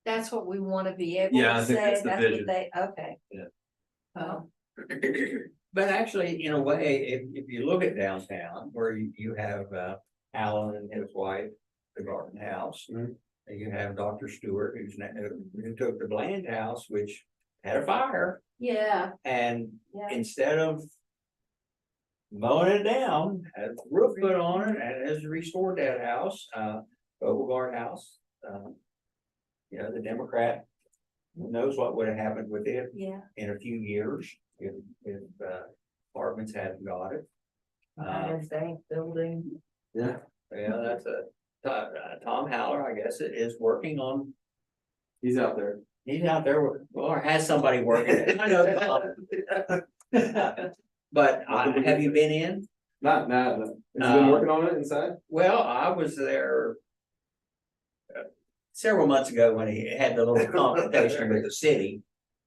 That's what we want to be able Yeah, I to think say, that's the that's vision. what they, okay. Yeah. But actually, in a way, if you look at downtown, where you have, Alan and his wife, the Garden House. Mhm. And you have Dr. Stewart, who took the Bland House, which had a fire, Yeah, and yeah, instead of mowing it down, had a roof put on it, and has restored that house, Beauregard House. You know, the Democrat, who knows what would have happened with it yeah. in a few years if apartments hadn't got it. Bank building. Yeah. Yeah, that's Tom Haller, I guess, is working on. He's out there. He's out there, or has somebody working it. I know. But have you been in? Not. Has he been working on it inside? Well, I was there several months ago when he had the little confrontation with the city.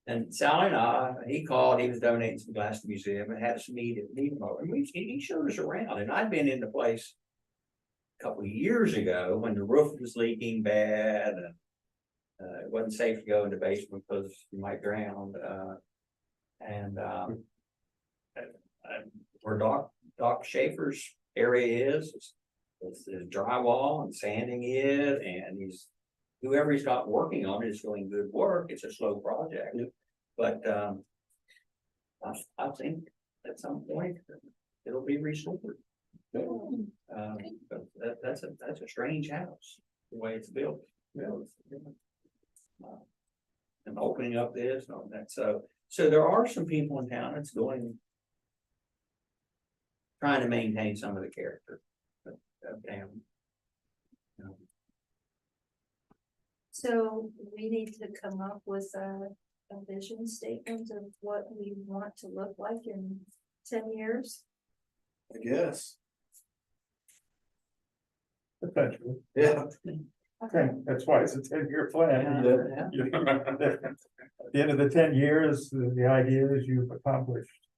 And Sally and he called, he was donating some glass to the museum and had us meet at Meeting. And he showed us around, and I'd been in the place a couple of years ago when the roof was leaking bad and it wasn't safe to go in the basement because you might drown. Where Doc Schaefer's area is drywall and sanding it, and whoever he's got working on it is doing good work. It's a slow project, but I think at some point it'll be restored. But that's a strange house, the way it's built. And opening up this and all that. So there are some people in town that's trying to maintain some of the character of town. So we need to come up with a vision statement of what we want to look like in 10 years. I guess. Potentially. Yeah. Okay. That's why it's a 10-year plan. Yeah. At the end of the 10 years, the idea is you've accomplished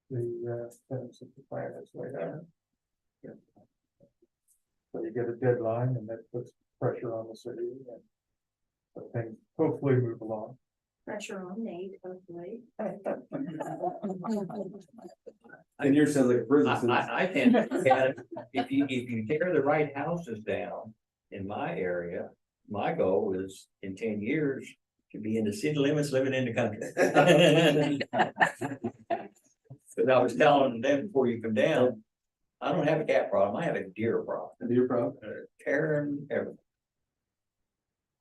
the tenets of the plan that's laid out. So you get a deadline, and that puts pressure on the city, and so things hopefully move along. Pressure on Nate, hopefully. And yours sounds like a prison. I tend to look at it, if you tear the right houses down in my area, my goal is in 10 years to be in the city limits living in the country. But I was telling them before you come down, I don't have a cat problem, I have a deer problem. A deer problem? Tearing everything.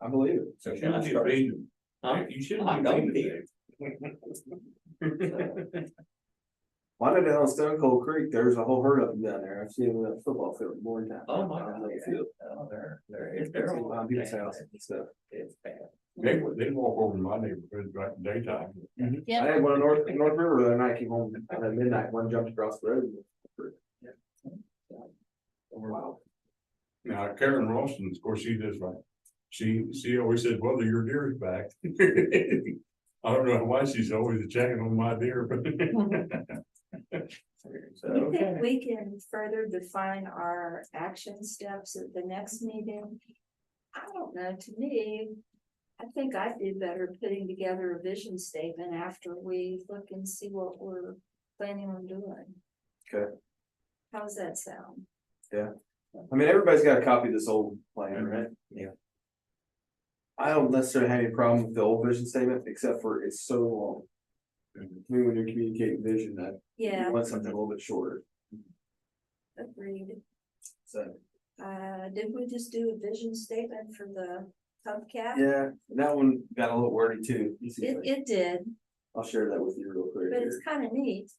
I believe it. So Shouldn't I you started- feed them? Huh? You shouldn't. I be don't feeding feed them. Why not down on Stone Cold Creek? There's a whole herd of them down there. I've seen them in that football field more than time. Oh, my God. Oh, they're all on people's houses and stuff. It's bad. They walk over to my neighborhood right in daytime. I Yeah, had one in North River the other night, came home at midnight, one jumped across the road. Wow. Now, Karen Ralston, of course, she does like, she always says, well, your deer is back. I don't know why she's always checking on my deer, but. So, You okay. think we can further define our action steps at the next meeting? I don't know, to me, I think I'd be better putting together a vision statement after we look and see what we're planning on doing. Okay. How's that sound? I mean, everybody's got a copy of this old plan, right? Yeah. I don't necessarily have any problem with the old vision statement, except for it's so long. I mean, when you're communicating vision, I Yeah, want something a little bit shorter, agreed. so. Did we just do a vision statement for the hubcap? Yeah, and that one got a little wordy too. You see, It did, I'll share that with you real quick but here. it's kind of neat.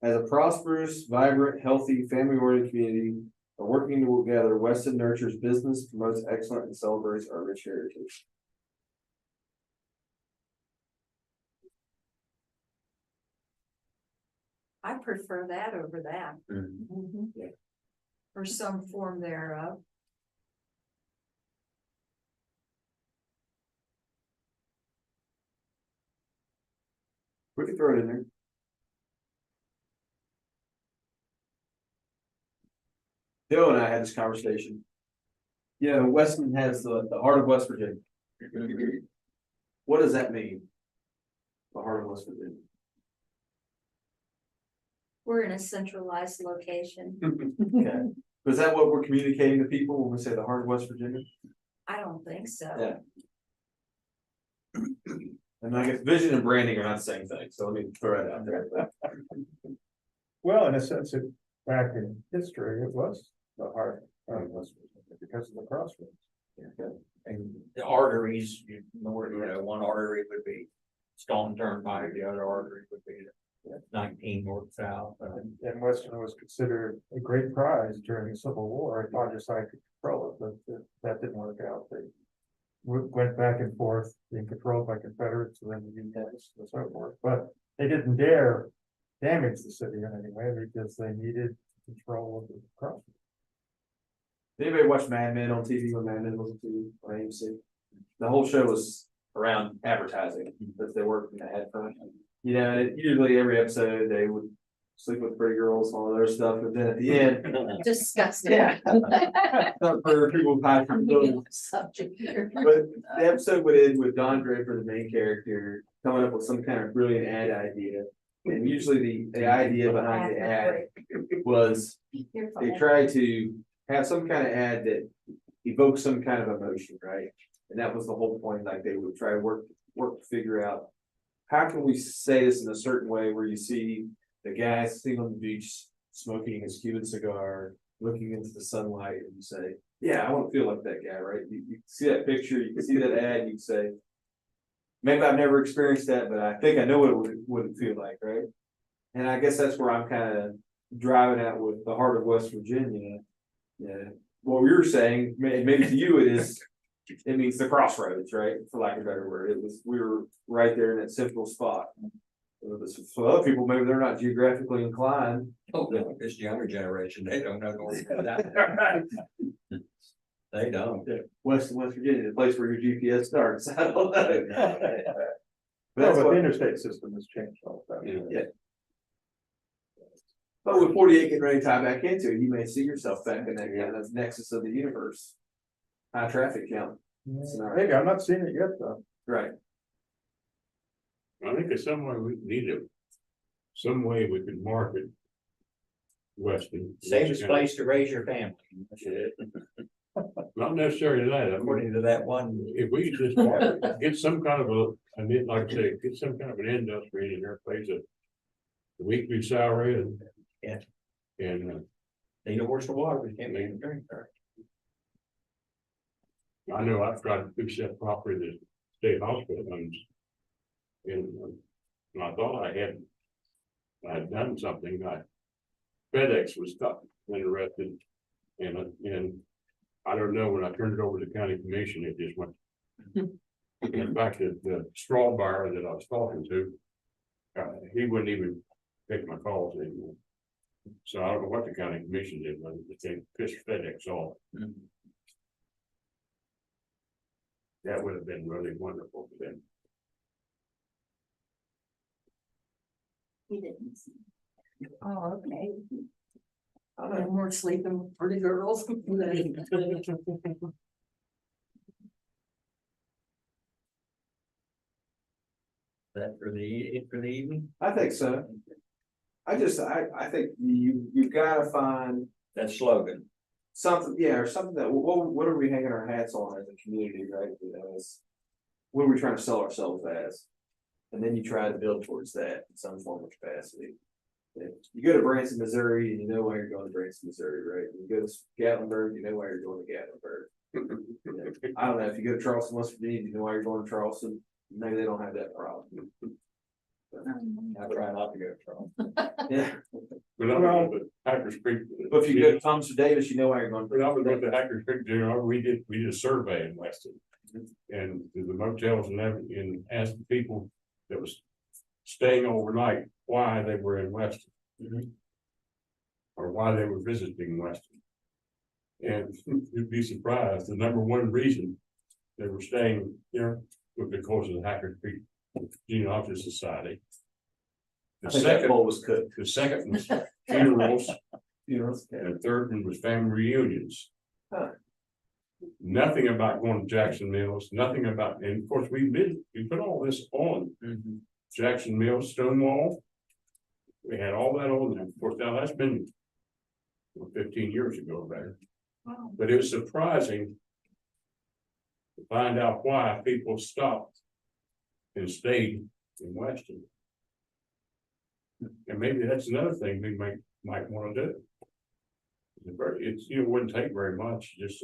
As a prosperous, vibrant, healthy, family-oriented community, working together, Weston nurtures business, promotes excellence, and celebrates our rich heritage. I prefer that over that, Mhm. or some form thereof. We can throw it in there. Bill and I had this conversation. You know, Weston has the heart of West Virginia. What does that mean? The heart of West Virginia. We're in a centralized location. Okay. Is that what we're communicating to people when we say the heart of West Virginia? I don't think so. Yeah. And I guess vision and branding are not the same thing, so let me throw it out there. Well, in a sense, back in history, it was the heart of West Virginia because of the crossroads. And the arteries, one artery would be Stone Turnpike, the other artery would be 19 north south. And Weston was considered a great prize during the Civil War. I thought just I could control it, but that didn't work out. They went back and forth, being controlled by Confederates and then the Unions and so forth. But they didn't dare damage the city in any way because they needed control of the crossroads. Did anybody watch Mad Men on TV when Mad Men was on TV on AMC? The whole show was around advertising, because they worked in the ad front. You know, usually every episode they would sleep with pretty girls, all their stuff, but then at the end. Disgusting. Yeah. Not for people with high I'm ability. getting off subject here. But the episode would end with Don Draper, the main character, coming up with some kind of brilliant ad idea. And usually the idea behind the ad was You're they fine. try to have some kind of ad that evokes some kind of emotion, right? And that was the whole point, like they would try to work to figure out, how can we say this in a certain way where you see the guy sitting on the beach, smoking his Cuban cigar, looking into the sunlight, and you say, yeah, I want to feel like that guy, right? You can see that picture, you can see that ad, you can say, maybe I've never experienced that, but I think I know what it would feel like, right? And I guess that's where I'm kind of driving at with the heart of West Virginia. Yeah, what we were saying, maybe to you it means the crossroads, right? For lack of a better word, we were right there in that central spot. So other people, maybe they're not geographically inclined. Oh, no, this younger generation, they don't know north and south. They don't. West Virginia, the place where your GPS starts. I don't know. But Well, that's but what, the interstate system has changed all the time. yeah. But with 48 getting ready to tie back into it, you may see yourself back in that kind of nexus of the universe. High traffic count. Maybe, I'm not seeing it yet, though. Right. I think in some way we need some way we could market Weston. Safest place to raise your family. Not necessarily that, I mean, According to that one. if we could just get some kind of like I say, get some kind of an industry in there, pays a weekly salary and. Yeah. And They know where's the water, we can't make them drink there. I know I've tried to fix that property that state hospital owns. And I thought I had done something, FedEx was interested, and I don't know, when I turned it over to the county commission, it just went. In fact, the straw buyer that I was talking to, he wouldn't even take my calls anymore. So I don't know what the county commission did, but they pissed FedEx off. That would have been really wonderful for them. He didn't. Oh, okay. No more sleeping with pretty girls. That for the evening, I think so. I think you've gotta find that slogan. something, yeah, or something that, what are we hanging our hats on as a community, right? You know, what are we trying to sell ourselves as? And then you try to build towards that in some form of capacity. If you go to Branson, Missouri, and you know why you're going to Branson, Missouri, right? You go to Gatlinburg, you know why you're going to Gatlinburg. I don't know, if you go to Charleston, West Virginia, you know why you're going to Charleston, maybe they don't have that problem. I try not to go to Charleston. Yeah, But I'm going to Hackers Creek. but if you go to Thomas or Davis, you know why you're going. When I was with the Hackers Creek General, we did a survey in Weston. And to the motels and everything, and asked the people that was staying overnight, why they were in Weston. Or why they were visiting Weston. And you'd be surprised, the number one reason they were staying here was because of the Hackers Creek Genealogy Society. The second was cooked. The second was funerals, Funerals. and the third one was family reunions. Huh. Nothing about going to Jackson Mills, nothing about, and of course, we put all this on Jackson Mills, Stonewall. We had all that on there. Of course, now that's been 15 years ago there. Wow. But it was surprising to find out why people stopped and stayed in Weston. And maybe that's another thing we might want to do. It's, it wouldn't take very much, just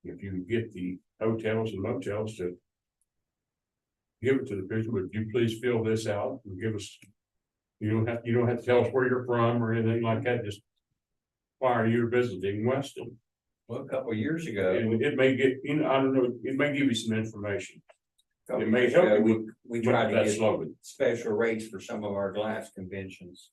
if you get the hotels and motels to give it to the people, would you please fill this out and give us, you don't have to tell us where you're from or anything like that, just why are you visiting Weston? Well, a couple of years ago. And it may get, I don't know, it may give you some information. couple It of may years help ago, you we tried to that get slogan. special rates for some of our glass conventions.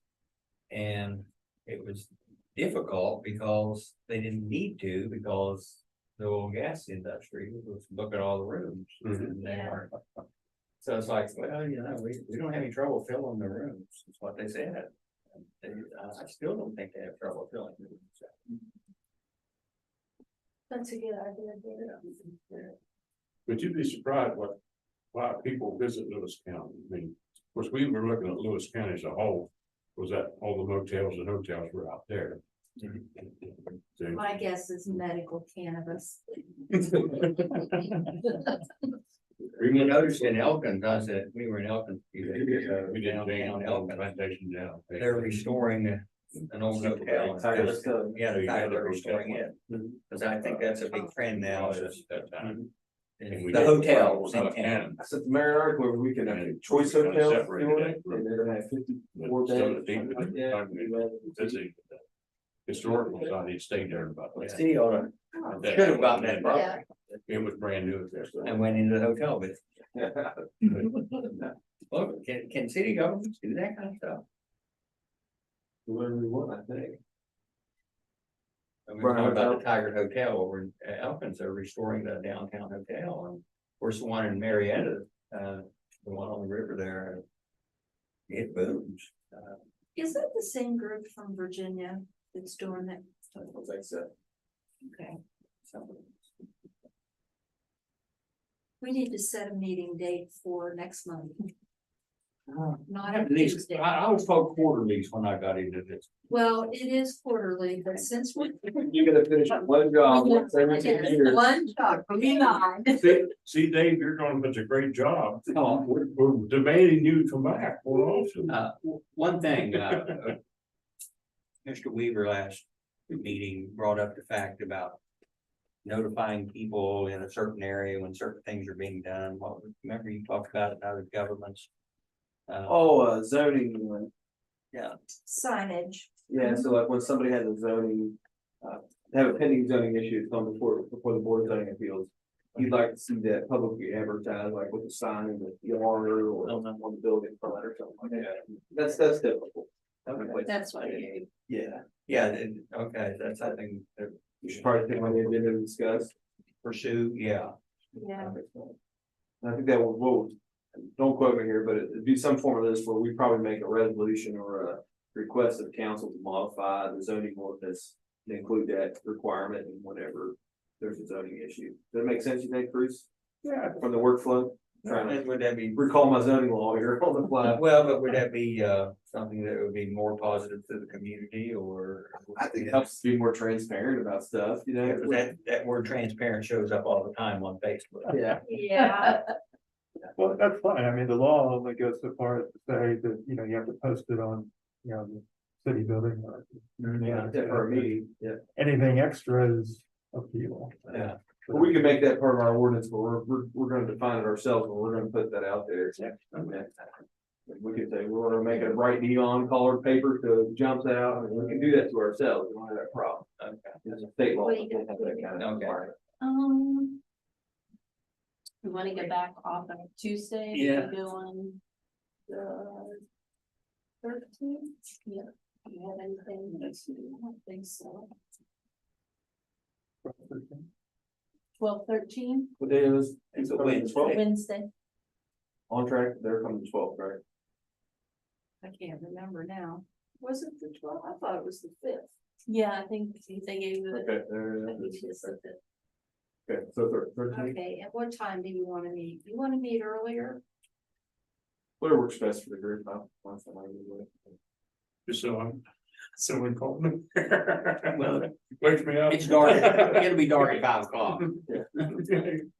And it was difficult because they didn't need to, because the oil and gas industry was booking all the rooms. And they weren't. So it's like, well, we don't have any trouble filling the rooms, is what they said. And I still don't think they have trouble filling the rooms. That's a good idea. But you'd be surprised why people visit Lewis County. I mean, of course, we were looking at Lewis County as a whole, was that all the motels and hotels were out there. So, My guess is medical cannabis. We noticed in Elkins, I said, we were in Elkins. a few days ago, we did downtown Elkins. plantation down. They're restoring an old hotel. Yeah, they're restoring it, because I think that's a big trend now, is That time. the hotels in town. I sent the mayor an article over the weekend, I think, choice hotels, and they're gonna have 54 beds. Historical society stayed there about. The city ought to, should have gotten that property It was brand new at this. and went into the hotel business. Look, can city governments do that kind of stuff? Whatever we want, I think. And we talked about the Tiger Hotel over in Elkins, they're restoring the downtown hotel, and of course, the one in Marietta, the one on the river there. It booms. Is that the same group from Virginia that's doing that? I don't think so. Okay. We need to set a meeting date for next month. Not a Tuesday. I was told quarterlies when I got into this. Well, it is quarterly, but since we're. You gotta finish one job once every 2 years. One shot, come on. See, Dave, you're doing such a great job. We're demanding you to come back more often. One thing, Mr. Weaver last meeting brought up the fact about notifying people in a certain area when certain things are being done. Remember you talked about it, other governments. Zoning one. Yeah, Signage. Yeah, so like when somebody has a zoning have a pending zoning issue to come before the board of zoning appeals. You'd like to see that publicly advertised, like with a sign in the yard or on the building front or something like that. That's typical. Okay. That's what I gave. Yeah, Yeah, okay, that's, I think, you should probably take my agenda to discuss. pursue, yeah. Yeah. I think that will, don't quote me here, but it'd be some form of this where we probably make a resolution or a request of council to modify the zoning ordinance to include that requirement and whenever there's a zoning issue. Does that make sense, you think, Bruce? Yeah, From the workflow? Trying And would that be, to recall my zoning law here on the fly. well, but would that be, something that would be more positive to the community or? I think it helps us be more transparent about stuff, you know? That word transparent shows up all the time on Facebook. Yeah. Yeah, well, that's fine. I mean, the law only goes so far as to say that, you know, you have to post it on, you know, the city building or. Yeah, for a meeting, yeah. Anything extra is up to you. Yeah. Well, we can make that part of our ordinance, but we're gonna define it ourselves, but we're gonna put that out there. Yeah. Okay. We could say, we're gonna make it a bright neon colored paper so it jumps out, and we can do that to ourselves, we don't have that problem. Okay. It's a state law. What do you we don't have that kind of Okay. requirement. We wanna get back off on Tuesday. Yeah. We go on the 13th. Yeah. Do you have anything? I don't think so. 12/13, What day is? It's a Wednesday. Wednesday. On track, they're coming to 12, right? I can't remember now. Was it the 12th? I thought it was the 5th. Yeah, I think they gave it. Okay, there I it think is. she said that. Okay, so 13, okay, and what time do you wanna meet? You wanna meet earlier? whatever works best for the group, I'll find somebody to do it. Just so I'm, someone called me. Well, Wakes me up. it's dark, it'll be dark at 5 o'clock. Maybe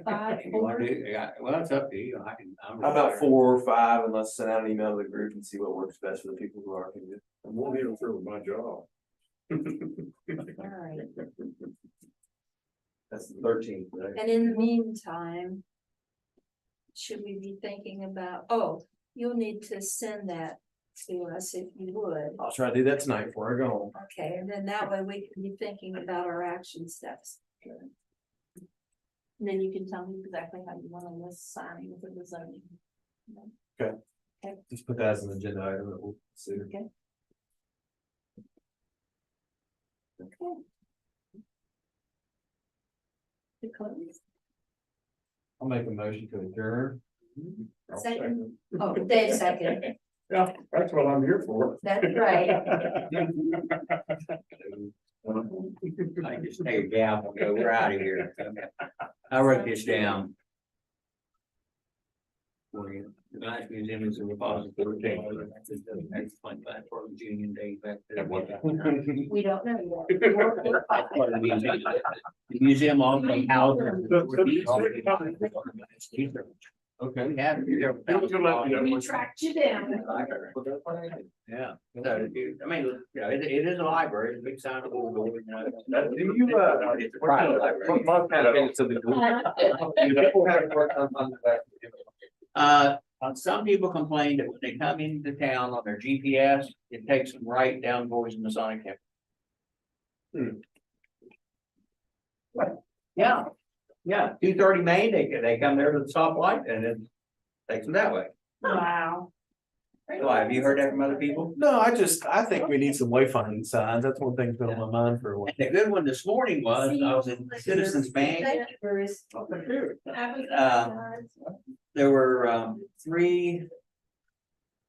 5, You 4. wanna do- yeah, well, it's up to you, I'm. How about 4 or 5, and let's send out an email to the group and see what works best for the people who are. Here. I won't interfere with my job. Alright, That's the 13th, right? and in the meantime. Should we be thinking about, oh, you'll need to send that to us if you would. I'll try to do that tonight before I go home. Okay, and then that way we can be thinking about our action steps. And then you can tell me exactly how you want on this signing for the zoning. Just put that as an agenda item that we'll see. Okay. Okay. The close. I'll make a motion to adjourn. Second, oh, Dave second, Yeah, that's what I'm here for. that's right. I just take a gavel and go, we're out of here. I wrote this down. For you. The Nice Museum is a repository. That's fun, that for the Union Day back there. We don't know yet. Part of the museum. The museum also houses. Okay. Yeah. We tracked you down. Yeah, so, I mean, you know, it is a library, it's a big sign of the door, you know. Do you, It's a private library. Some people complain that when they come into town on their GPS, it takes them right down Boys in the Masonic Temple. Yeah, 230 Main, they come there to the stoplight and it takes them that way. Wow. Why, have you heard that from other people? No, I think we need some wayfinding signs. That's one thing that's been on my mind for a while. And the good one this morning was, I was at Citizens Bank. Thank you, Bruce. There were 3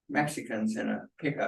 Mexicans in a pickup